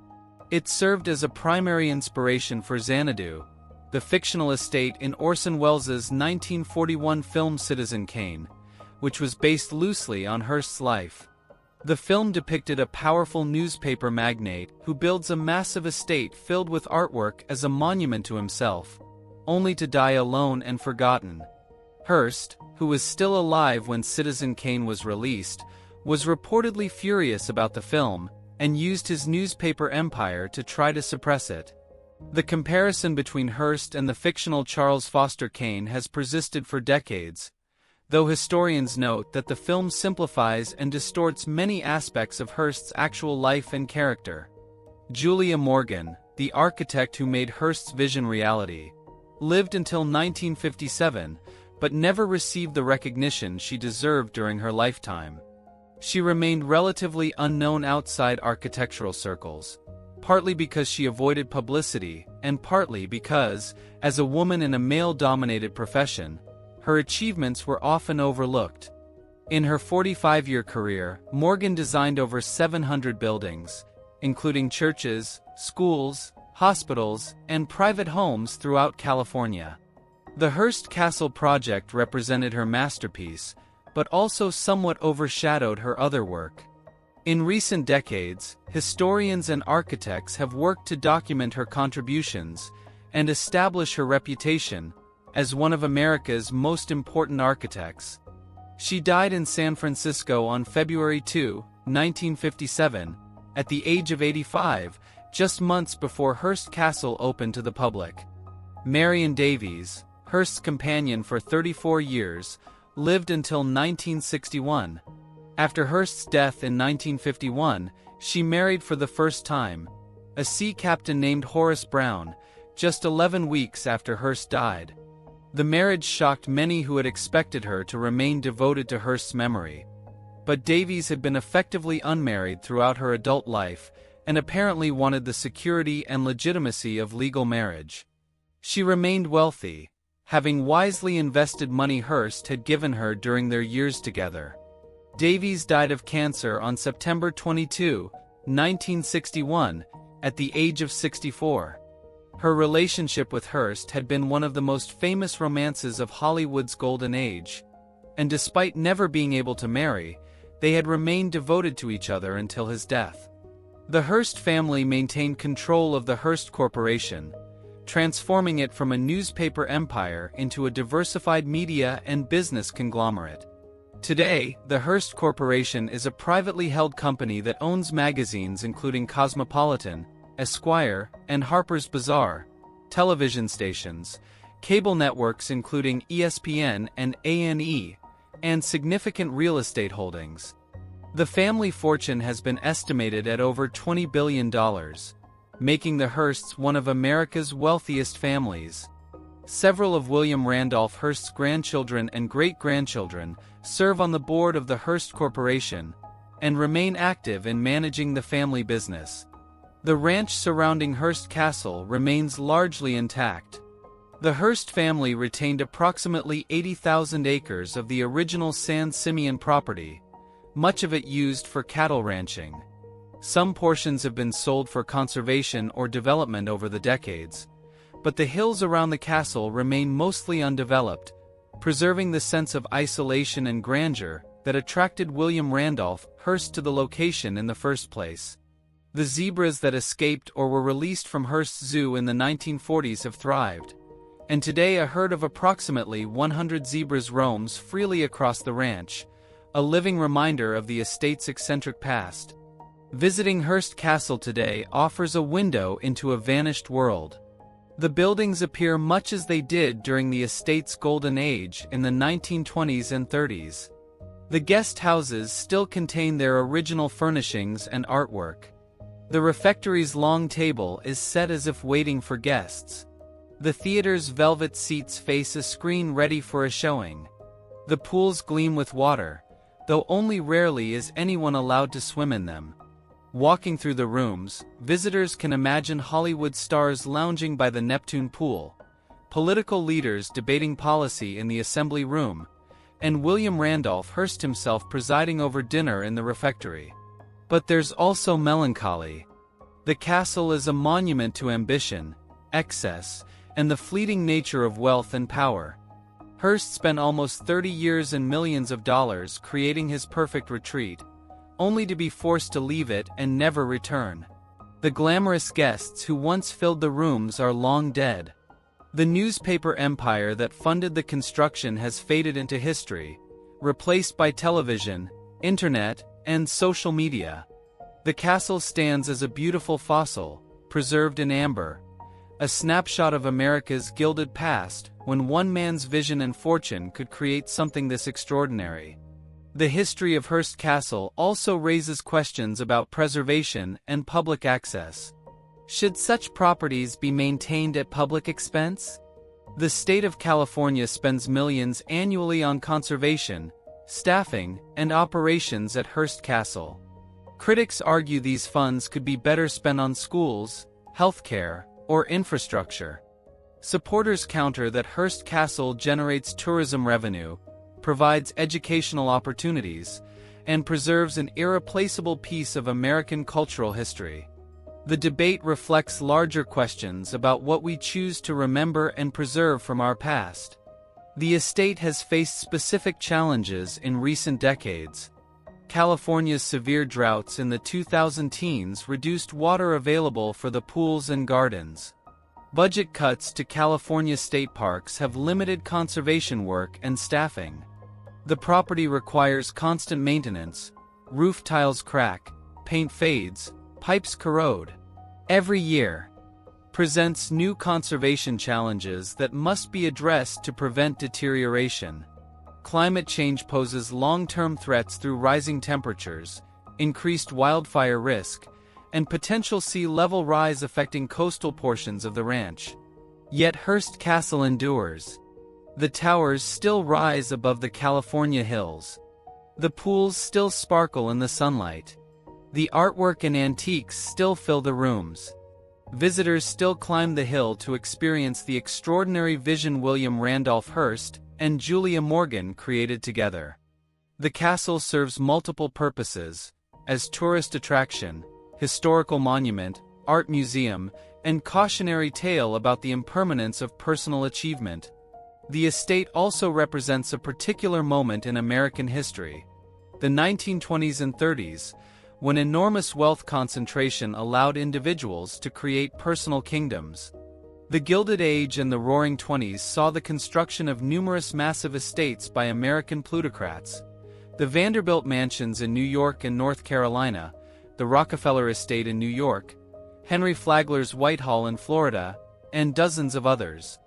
S1: It served as a primary inspiration for Xanadu, the fictional estate in Orson Welles' 1941 film Citizen Kane, which was based loosely on Hearst's life. The film depicted a powerful newspaper magnate who builds a massive estate filled with artwork as a monument to himself, only to die alone and forgotten. Hearst, who was still alive when Citizen Kane was released, was reportedly furious about the film and used his newspaper empire to try to suppress it. The comparison between Hearst and the fictional Charles Foster Kane has persisted for decades, though historians note that the film simplifies and distorts many aspects of Hearst's actual life and character. Julia Morgan, the architect who made Hearst's vision reality, lived until 1957, but never received the recognition she deserved during her lifetime. She remained relatively unknown outside architectural circles, partly because she avoided publicity, and partly because, as a woman in a male-dominated profession, her achievements were often overlooked. In her 45-year career, Morgan designed over 700 buildings, including churches, schools, hospitals, and private homes throughout California. The Hearst Castle project represented her masterpiece, but also somewhat overshadowed her other work. In recent decades, historians and architects have worked to document her contributions and establish her reputation as one of America's most important architects. She died in San Francisco on February 2, 1957, at the age of 85, just months before Hearst Castle opened to the public. Marion Davies, Hearst's companion for 34 years, lived until 1961. After Hearst's death in 1951, she married for the first time, a sea captain named Horace Brown, just 11 weeks after Hearst died. The marriage shocked many who had expected her to remain devoted to Hearst's memory. But Davies had been effectively unmarried throughout her adult life and apparently wanted the security and legitimacy of legal marriage. She remained wealthy, having wisely invested money Hearst had given her during their years together. Davies died of cancer on September 22, 1961, at the age of 64. Her relationship with Hearst had been one of the most famous romances of Hollywood's golden age, and despite never being able to marry, they had remained devoted to each other until his death. The Hearst family maintained control of the Hearst Corporation, transforming it from a newspaper empire into a diversified media and business conglomerate. Today, the Hearst Corporation is a privately held company that owns magazines including Cosmopolitan, Esquire, and Harper's Bazaar, television stations, cable networks including ESPN and A&E, and significant real estate holdings. The family fortune has been estimated at over $20 billion, making the Hearsts one of America's wealthiest families. Several of William Randolph Hearst's grandchildren and great-grandchildren serve on the board of the Hearst Corporation and remain active in managing the family business. The ranch surrounding Hearst Castle remains largely intact. The Hearst family retained approximately 80,000 acres of the original San Simeon property, much of it used for cattle ranching. Some portions have been sold for conservation or development over the decades, but the hills around the castle remain mostly undeveloped, preserving the sense of isolation and grandeur that attracted William Randolph Hearst to the location in the first place. The zebras that escaped or were released from Hearst Zoo in the 1940s have thrived, and today a herd of approximately 100 zebras roams freely across the ranch, a living reminder of the estate's eccentric past. Visiting Hearst Castle today offers a window into a vanished world. The buildings appear much as they did during the estate's golden age in the 1920s and 30s. The guest houses still contain their original furnishings and artwork. The refectory's long table is set as if waiting for guests. The theater's velvet seats face a screen ready for a showing. The pools gleam with water, though only rarely is anyone allowed to swim in them. Walking through the rooms, visitors can imagine Hollywood stars lounging by the Neptune pool, political leaders debating policy in the assembly room, and William Randolph Hearst himself presiding over dinner in the refectory. But there's also melancholy. The castle is a monument to ambition, excess, and the fleeting nature of wealth and power. Hearst spent almost 30 years and millions of dollars creating his perfect retreat, only to be forced to leave it and never return. The glamorous guests who once filled the rooms are long dead. The newspaper empire that funded the construction has faded into history, replaced by television, internet, and social media. The castle stands as a beautiful fossil, preserved in amber, a snapshot of America's gilded past, when one man's vision and fortune could create something this extraordinary. The history of Hearst Castle also raises questions about preservation and public access. Should such properties be maintained at public expense? The state of California spends millions annually on conservation, staffing, and operations at Hearst Castle. Critics argue these funds could be better spent on schools, healthcare, or infrastructure. Supporters counter that Hearst Castle generates tourism revenue, provides educational opportunities, and preserves an irreplaceable piece of American cultural history. The debate reflects larger questions about what we choose to remember and preserve from our past. The estate has faced specific challenges in recent decades. California's severe droughts in the 2010s reduced water available for the pools and gardens. Budget cuts to California state parks have limited conservation work and staffing. The property requires constant maintenance. Roof tiles crack, paint fades, pipes corrode. Every year presents new conservation challenges that must be addressed to prevent deterioration. Climate change poses long-term threats through rising temperatures, increased wildfire risk, and potential sea level rise affecting coastal portions of the ranch. Yet Hearst Castle endures. The towers still rise above the California hills. The pools still sparkle in the sunlight. The artwork and antiques still fill the rooms. Visitors still climb the hill to experience the extraordinary vision William Randolph Hearst and Julia Morgan created together. The castle serves multiple purposes: as tourist attraction, historical monument, art museum, and cautionary tale about the impermanence of personal achievement. The estate also represents a particular moment in American history, the 1920s and 30s, when enormous wealth concentration allowed individuals to create personal kingdoms. The Gilded Age and the Roaring Twenties saw the construction of numerous massive estates by American plutocrats. The Vanderbilt mansions in New York and North Carolina, the Rockefeller Estate in New York, Henry Flagler's Whitehall in Florida, and dozens of others.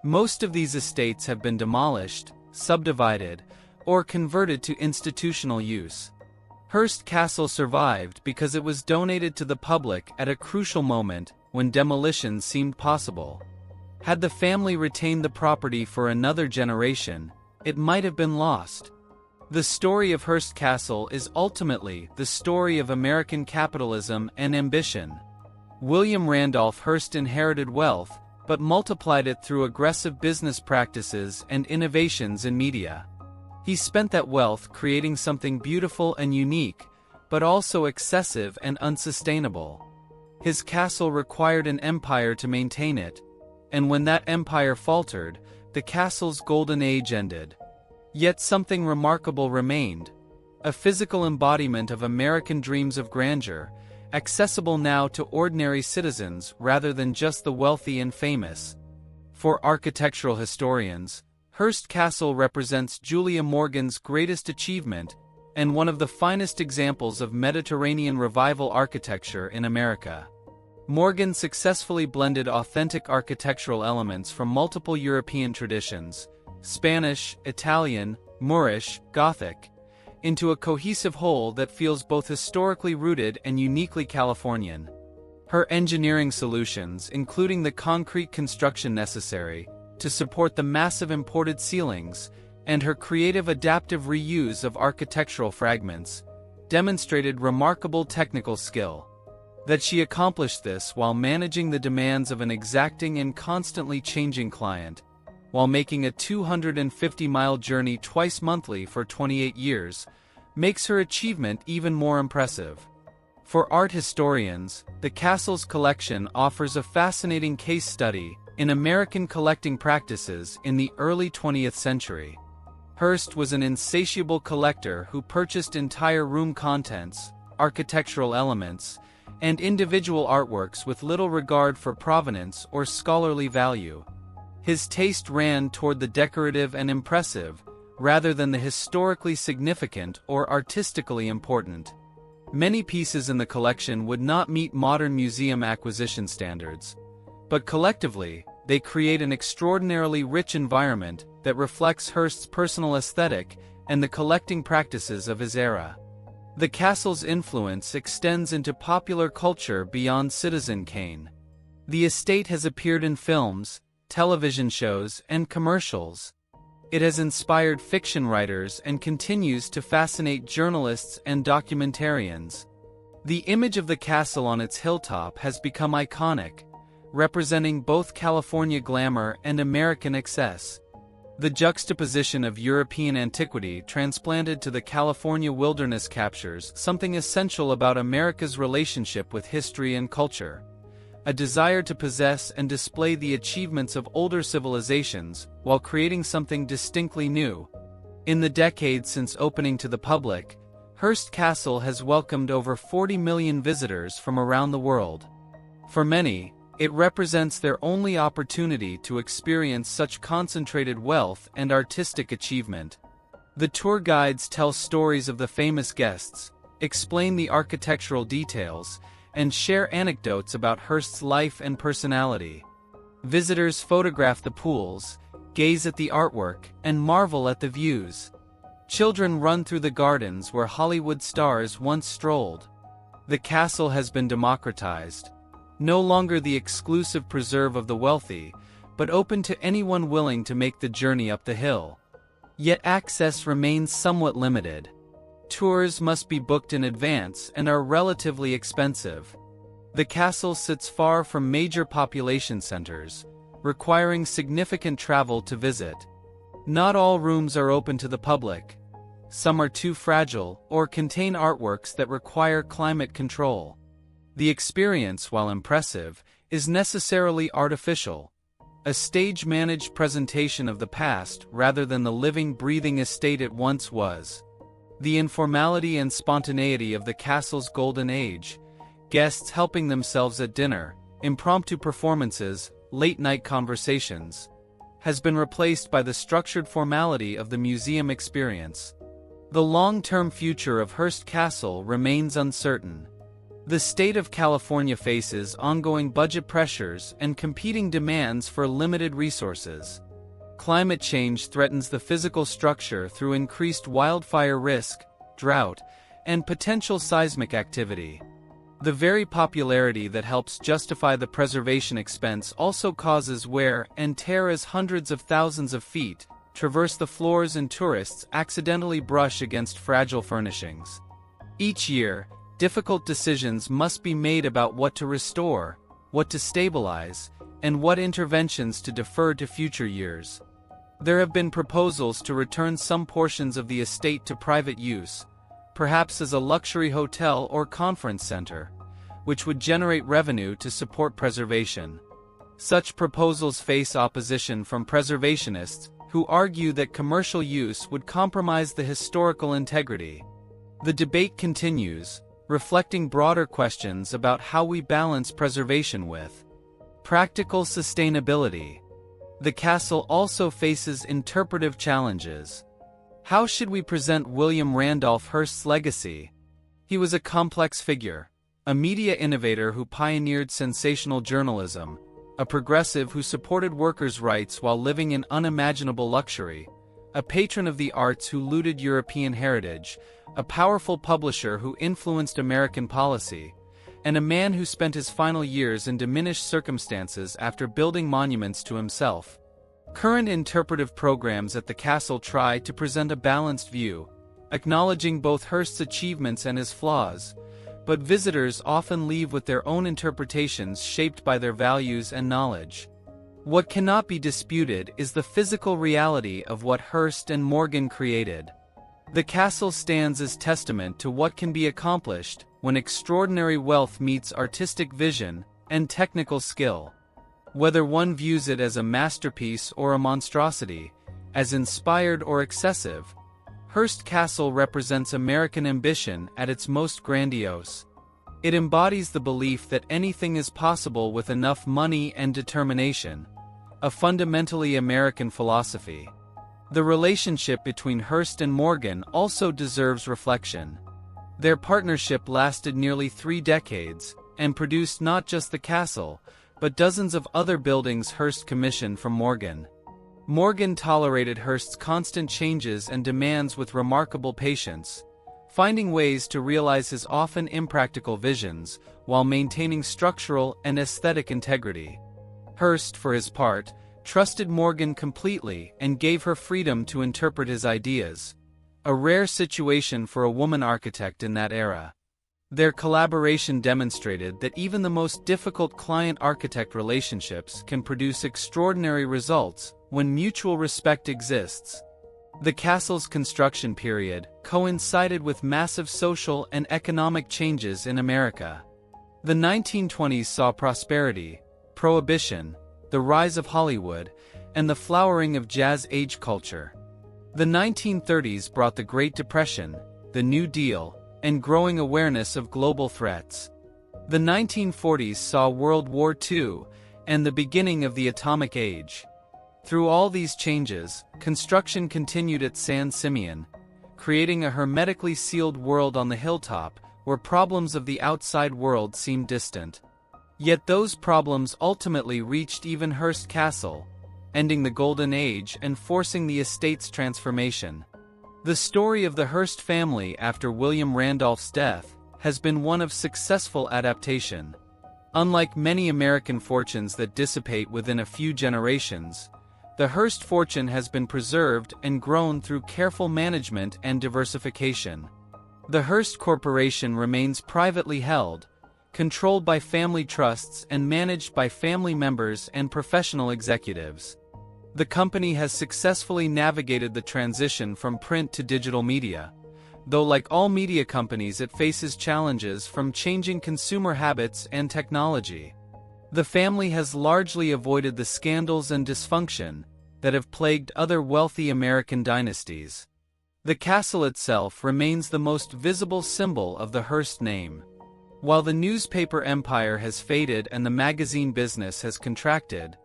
S1: Most of these estates have been demolished, subdivided, or converted to institutional use. Hearst Castle survived because it was donated to the public at a crucial moment when demolition seemed possible. Had the family retained the property for another generation, it might have been lost. The story of Hearst Castle is ultimately the story of American capitalism and ambition. William Randolph Hearst inherited wealth, but multiplied it through aggressive business practices and innovations in media. He spent that wealth creating something beautiful and unique, but also excessive and unsustainable. His castle required an empire to maintain it, and when that empire faltered, the castle's golden age ended. Yet something remarkable remained, a physical embodiment of American dreams of grandeur, accessible now to ordinary citizens rather than just the wealthy and famous. For architectural historians, Hearst Castle represents Julia Morgan's greatest achievement and one of the finest examples of Mediterranean revival architecture in America. Morgan successfully blended authentic architectural elements from multiple European traditions, Spanish, Italian, Moorish, Gothic, into a cohesive whole that feels both historically rooted and uniquely Californian. Her engineering solutions, including the concrete construction necessary to support the massive imported ceilings, and her creative adaptive reuse of architectural fragments, demonstrated remarkable technical skill. That she accomplished this while managing the demands of an exacting and constantly changing client, while making a 250-mile journey twice monthly for 28 years, makes her achievement even more impressive. For art historians, the castle's collection offers a fascinating case study in American collecting practices in the early 20th century. Hearst was an insatiable collector who purchased entire room contents, architectural elements, and individual artworks with little regard for provenance or scholarly value. His taste ran toward the decorative and impressive, rather than the historically significant or artistically important. Many pieces in the collection would not meet modern museum acquisition standards, but collectively, they create an extraordinarily rich environment that reflects Hearst's personal aesthetic and the collecting practices of his era. The castle's influence extends into popular culture beyond Citizen Kane. The estate has appeared in films, television shows, and commercials. It has inspired fiction writers and continues to fascinate journalists and documentarians. The image of the castle on its hilltop has become iconic, representing both California glamour and American excess. The juxtaposition of European antiquity transplanted to the California wilderness captures something essential about America's relationship with history and culture: a desire to possess and display the achievements of older civilizations while creating something distinctly new. In the decades since opening to the public, Hearst Castle has welcomed over 40 million visitors from around the world. For many, it represents their only opportunity to experience such concentrated wealth and artistic achievement. The tour guides tell stories of the famous guests, explain the architectural details, and share anecdotes about Hearst's life and personality. Visitors photograph the pools, gaze at the artwork, and marvel at the views. Children run through the gardens where Hollywood stars once strolled. The castle has been democratized, no longer the exclusive preserve of the wealthy, but open to anyone willing to make the journey up the hill. Yet access remains somewhat limited. Tours must be booked in advance and are relatively expensive. The castle sits far from major population centers, requiring significant travel to visit. Not all rooms are open to the public. Some are too fragile or contain artworks that require climate control. The experience, while impressive, is necessarily artificial, a stage-managed presentation of the past rather than the living, breathing estate it once was. The informality and spontaneity of the castle's golden age, guests helping themselves at dinner, impromptu performances, late-night conversations, has been replaced by the structured formality of the museum experience. The long-term future of Hearst Castle remains uncertain. The state of California faces ongoing budget pressures and competing demands for limited resources. Climate change threatens the physical structure through increased wildfire risk, drought, and potential seismic activity. The very popularity that helps justify the preservation expense also causes wear and tear as hundreds of thousands of feet traverse the floors and tourists accidentally brush against fragile furnishings. Each year, difficult decisions must be made about what to restore, what to stabilize, and what interventions to defer to future years. There have been proposals to return some portions of the estate to private use, perhaps as a luxury hotel or conference center, which would generate revenue to support preservation. Such proposals face opposition from preservationists, who argue that commercial use would compromise the historical integrity. The debate continues, reflecting broader questions about how we balance preservation with practical sustainability. The castle also faces interpretive challenges. How should we present William Randolph Hearst's legacy? He was a complex figure, a media innovator who pioneered sensational journalism, a progressive who supported workers' rights while living in unimaginable luxury, a patron of the arts who looted European heritage, a powerful publisher who influenced American policy, and a man who spent his final years in diminished circumstances after building monuments to himself. Current interpretive programs at the castle try to present a balanced view, acknowledging both Hearst's achievements and his flaws, but visitors often leave with their own interpretations shaped by their values and knowledge. What cannot be disputed is the physical reality of what Hearst and Morgan created. The castle stands as testament to what can be accomplished when extraordinary wealth meets artistic vision and technical skill. Whether one views it as a masterpiece or a monstrosity, as inspired or excessive, Hearst Castle represents American ambition at its most grandiose. It embodies the belief that anything is possible with enough money and determination, a fundamentally American philosophy. The relationship between Hearst and Morgan also deserves reflection. Their partnership lasted nearly 3 decades, and produced not just the castle, but dozens of other buildings Hearst commissioned from Morgan. Morgan tolerated Hearst's constant changes and demands with remarkable patience, finding ways to realize his often impractical visions, while maintaining structural and aesthetic integrity. Hearst, for his part, trusted Morgan completely and gave her freedom to interpret his ideas, a rare situation for a woman architect in that era. Their collaboration demonstrated that even the most difficult client-architect relationships can produce extraordinary results when mutual respect exists. The castle's construction period coincided with massive social and economic changes in America. The 1920s saw prosperity, prohibition, the rise of Hollywood, and the flowering of Jazz Age culture. The 1930s brought the Great Depression, the New Deal, and growing awareness of global threats. The 1940s saw World War II and the beginning of the atomic age. Through all these changes, construction continued at San Simeon, creating a hermetically sealed world on the hilltop where problems of the outside world seemed distant. Yet those problems ultimately reached even Hearst Castle, ending the Golden Age and forcing the estate's transformation. The story of the Hearst family after William Randolph's death has been one of successful adaptation. Unlike many American fortunes that dissipate within a few generations, the Hearst fortune has been preserved and grown through careful management and diversification. The Hearst Corporation remains privately held, controlled by family trusts and managed by family members and professional executives. The company has successfully navigated the transition from print to digital media, though like all media companies it faces challenges from changing consumer habits and technology. The family has largely avoided the scandals and dysfunction that have plagued other wealthy American dynasties. The castle itself remains the most visible symbol of the Hearst name. While the newspaper empire has faded and the magazine business has contracted,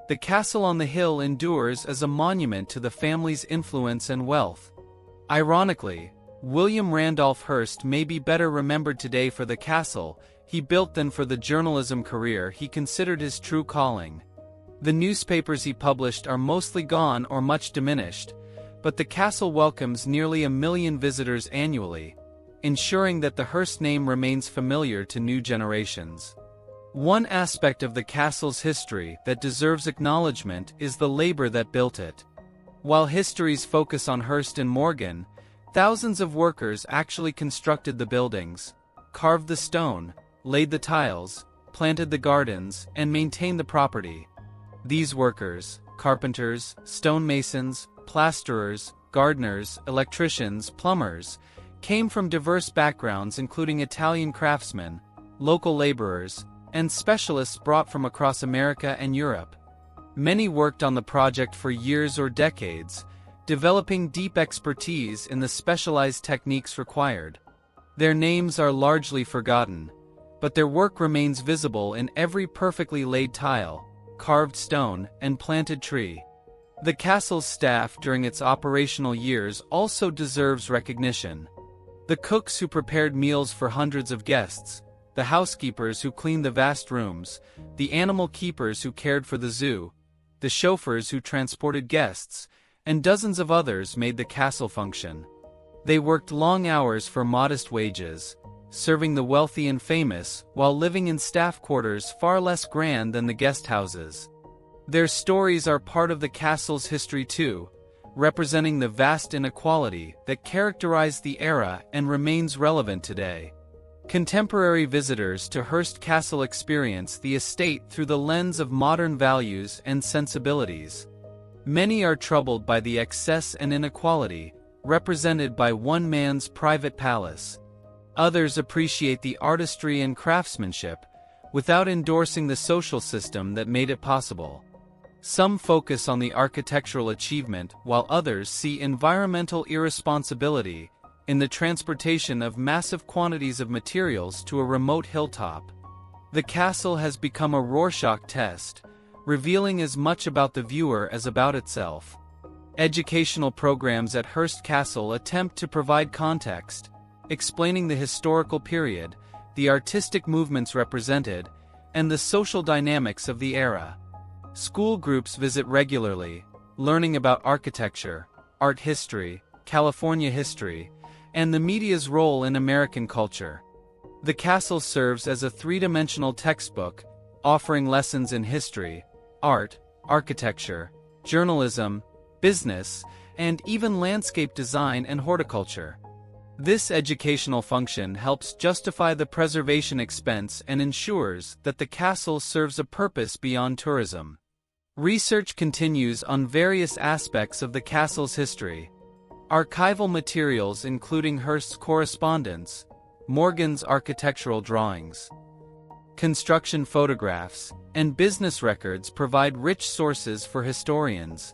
S1: the castle on the hill endures as a monument to the family's influence and wealth. Ironically, William Randolph Hearst may be better remembered today for the castle he built than for the journalism career he considered his true calling. The newspapers he published are mostly gone or much diminished, but the castle welcomes nearly 1 million visitors annually, ensuring that the Hearst name remains familiar to new generations. One aspect of the castle's history that deserves acknowledgement is the labor that built it. While histories focus on Hearst and Morgan, thousands of workers actually constructed the buildings, carved the stone, laid the tiles, planted the gardens, and maintained the property. These workers, carpenters, stonemasons, plasterers, gardeners, electricians, plumbers, came from diverse backgrounds including Italian craftsmen, local laborers, and specialists brought from across America and Europe. Many worked on the project for years or decades, developing deep expertise in the specialized techniques required. Their names are largely forgotten, but their work remains visible in every perfectly laid tile, carved stone, and planted tree. The castle's staff during its operational years also deserves recognition. The cooks who prepared meals for hundreds of guests, the housekeepers who cleaned the vast rooms, the animal keepers who cared for the zoo, the chauffeurs who transported guests, and dozens of others made the castle function. They worked long hours for modest wages, serving the wealthy and famous while living in staff quarters far less grand than the guest houses. Their stories are part of the castle's history too, representing the vast inequality that characterized the era and remains relevant today. Contemporary visitors to Hearst Castle experience the estate through the lens of modern values and sensibilities. Many are troubled by the excess and inequality, represented by one man's private palace. Others appreciate the artistry and craftsmanship, without endorsing the social system that made it possible. Some focus on the architectural achievement while others see environmental irresponsibility in the transportation of massive quantities of materials to a remote hilltop. The castle has become a Rorschach test, revealing as much about the viewer as about itself. Educational programs at Hearst Castle attempt to provide context, explaining the historical period, the artistic movements represented, and the social dynamics of the era. School groups visit regularly, learning about architecture, art history, California history, and the media's role in American culture. The castle serves as a three-dimensional textbook, offering lessons in history, art, architecture, journalism, business, and even landscape design and horticulture. This educational function helps justify the preservation expense and ensures that the castle serves a purpose beyond tourism. Research continues on various aspects of the castle's history. Archival materials including Hearst's correspondence, Morgan's architectural drawings, construction photographs, and business records provide rich sources for historians.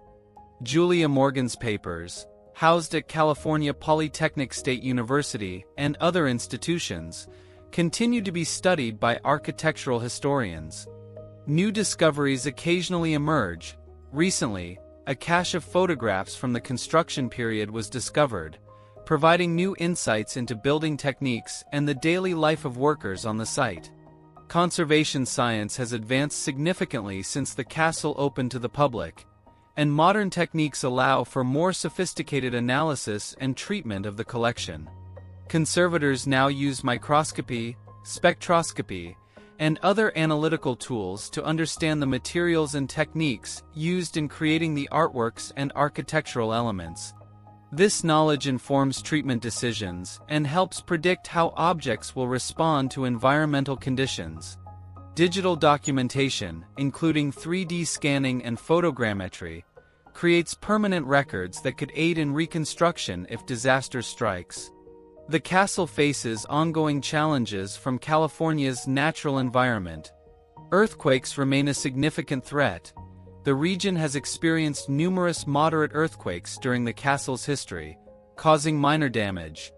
S1: Julia Morgan's papers, housed at California Polytechnic State University and other institutions, continue to be studied by architectural historians. New discoveries occasionally emerge. Recently, a cache of photographs from the construction period was discovered, providing new insights into building techniques and the daily life of workers on the site. Conservation science has advanced significantly since the castle opened to the public, and modern techniques allow for more sophisticated analysis and treatment of the collection. Conservators now use microscopy, spectroscopy, and other analytical tools to understand the materials and techniques used in creating the artworks and architectural elements. This knowledge informs treatment decisions and helps predict how objects will respond to environmental conditions. Digital documentation, including 3D scanning and photogrammetry, creates permanent records that could aid in reconstruction if disaster strikes. The castle faces ongoing challenges from California's natural environment. Earthquakes remain a significant threat. The region has experienced numerous moderate earthquakes during the castle's history, causing minor damage.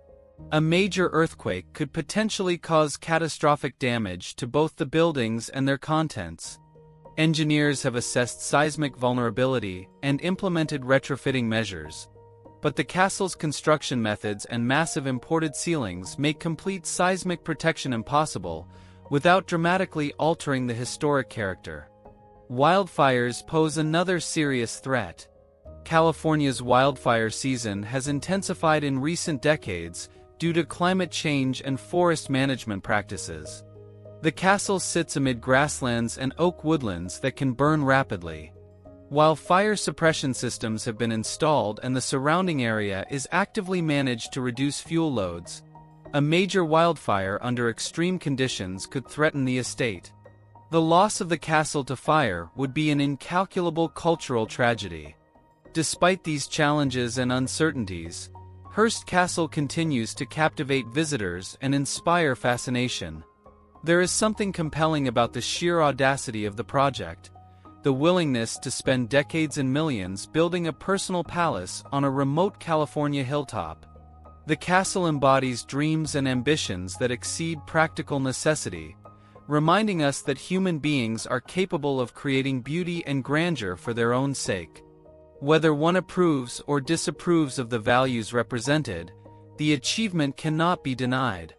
S1: A major earthquake could potentially cause catastrophic damage to both the buildings and their contents. Engineers have assessed seismic vulnerability and implemented retrofitting measures. but the castle's construction methods and massive imported ceilings make complete seismic protection impossible without dramatically altering the historic character. Wildfires pose another serious threat. California's wildfire season has intensified in recent decades due to climate change and forest management practices. The castle sits amid grasslands and oak woodlands that can burn rapidly. While fire suppression systems have been installed and the surrounding area is actively managed to reduce fuel loads, a major wildfire under extreme conditions could threaten the estate. The loss of the castle to fire would be an incalculable cultural tragedy. Despite these challenges and uncertainties, Hearst Castle continues to captivate visitors and inspire fascination. There is something compelling about the sheer audacity of the project, the willingness to spend decades and millions building a personal palace on a remote California hilltop. The castle embodies dreams and ambitions that exceed practical necessity, reminding us that human beings are capable of creating beauty and grandeur for their own sake. Whether one approves or disapproves of the values represented, the achievement cannot be denied.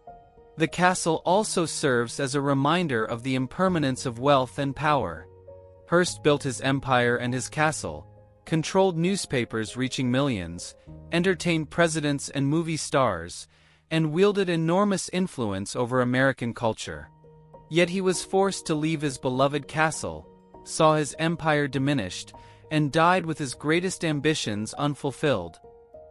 S1: The castle also serves as a reminder of the impermanence of wealth and power. Hearst built his empire and his castle, controlled newspapers reaching millions, entertained presidents and movie stars, and wielded enormous influence over American culture. Yet he was forced to leave his beloved castle, saw his empire diminished, and died with his greatest ambitions unfulfilled.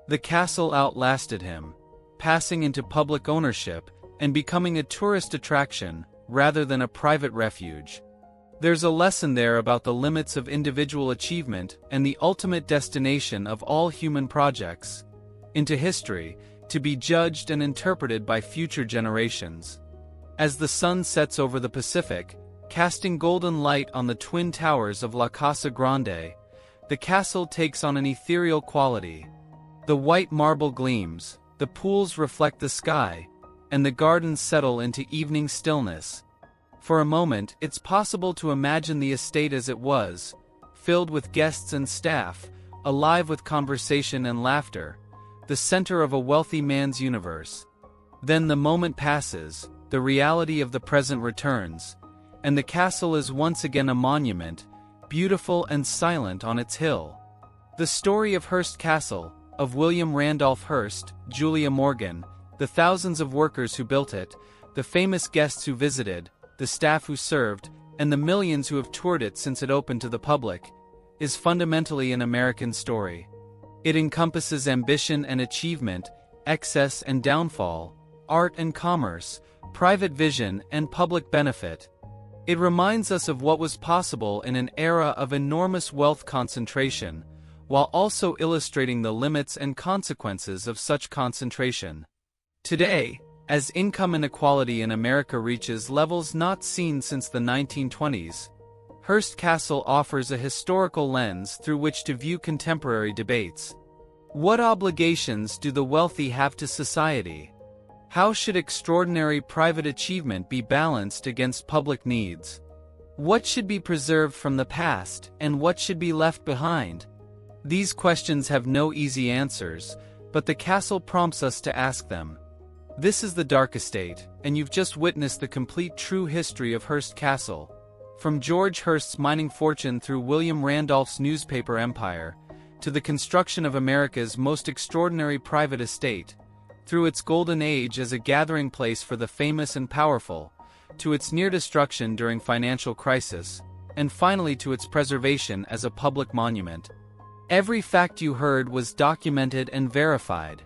S1: The castle outlasted him, passing into public ownership and becoming a tourist attraction rather than a private refuge. There's a lesson there about the limits of individual achievement and the ultimate destination of all human projects into history, to be judged and interpreted by future generations. As the sun sets over the Pacific, casting golden light on the twin towers of La Casa Grande, the castle takes on an ethereal quality. The white marble gleams, the pools reflect the sky, and the gardens settle into evening stillness. For a moment, it's possible to imagine the estate as it was, filled with guests and staff, alive with conversation and laughter, the center of a wealthy man's universe. Then the moment passes, the reality of the present returns, and the castle is once again a monument, beautiful and silent on its hill. The story of Hearst Castle, of William Randolph Hearst, Julia Morgan, the thousands of workers who built it, the famous guests who visited, the staff who served, and the millions who have toured it since it opened to the public, is fundamentally an American story. It encompasses ambition and achievement, excess and downfall, art and commerce, private vision and public benefit. It reminds us of what was possible in an era of enormous wealth concentration, while also illustrating the limits and consequences of such concentration. Today, as income inequality in America reaches levels not seen since the 1920s, Hearst Castle offers a historical lens through which to view contemporary debates. What obligations do the wealthy have to society? How should extraordinary private achievement be balanced against public needs? What should be preserved from the past, and what should be left behind? These questions have no easy answers, but the castle prompts us to ask them. This is the Dark Estate, and you've just witnessed the complete true history of Hearst Castle. From George Hearst's mining fortune through William Randolph's newspaper empire, to the construction of America's most extraordinary private estate, through its golden age as a gathering place for the famous and powerful, to its near destruction during financial crisis, and finally to its preservation as a public monument. Every fact you heard was documented and verified.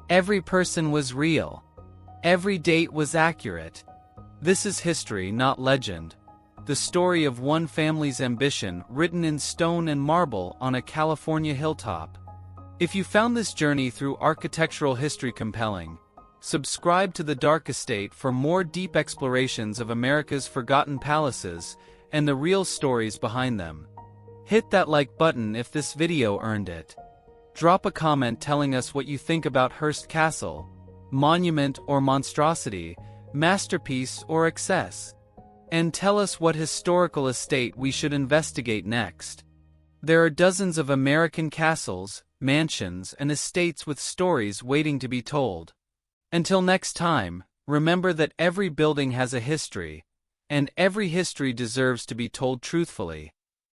S1: Every person was real. Every date was accurate. This is history, not legend. The story of one family's ambition written in stone and marble on a California hilltop. If you found this journey through architectural history compelling, subscribe to The Dark Estate for more deep explorations of America's forgotten palaces and the real stories behind them. Hit that like button if this video earned it. Drop a comment telling us what you think about Hearst Castle, monument or monstrosity, masterpiece or excess. And tell us what historical estate we should investigate next. There are dozens of American castles, mansions, and estates with stories waiting to be told. Until next time, remember that every building has a history, and every history deserves to be told truthfully.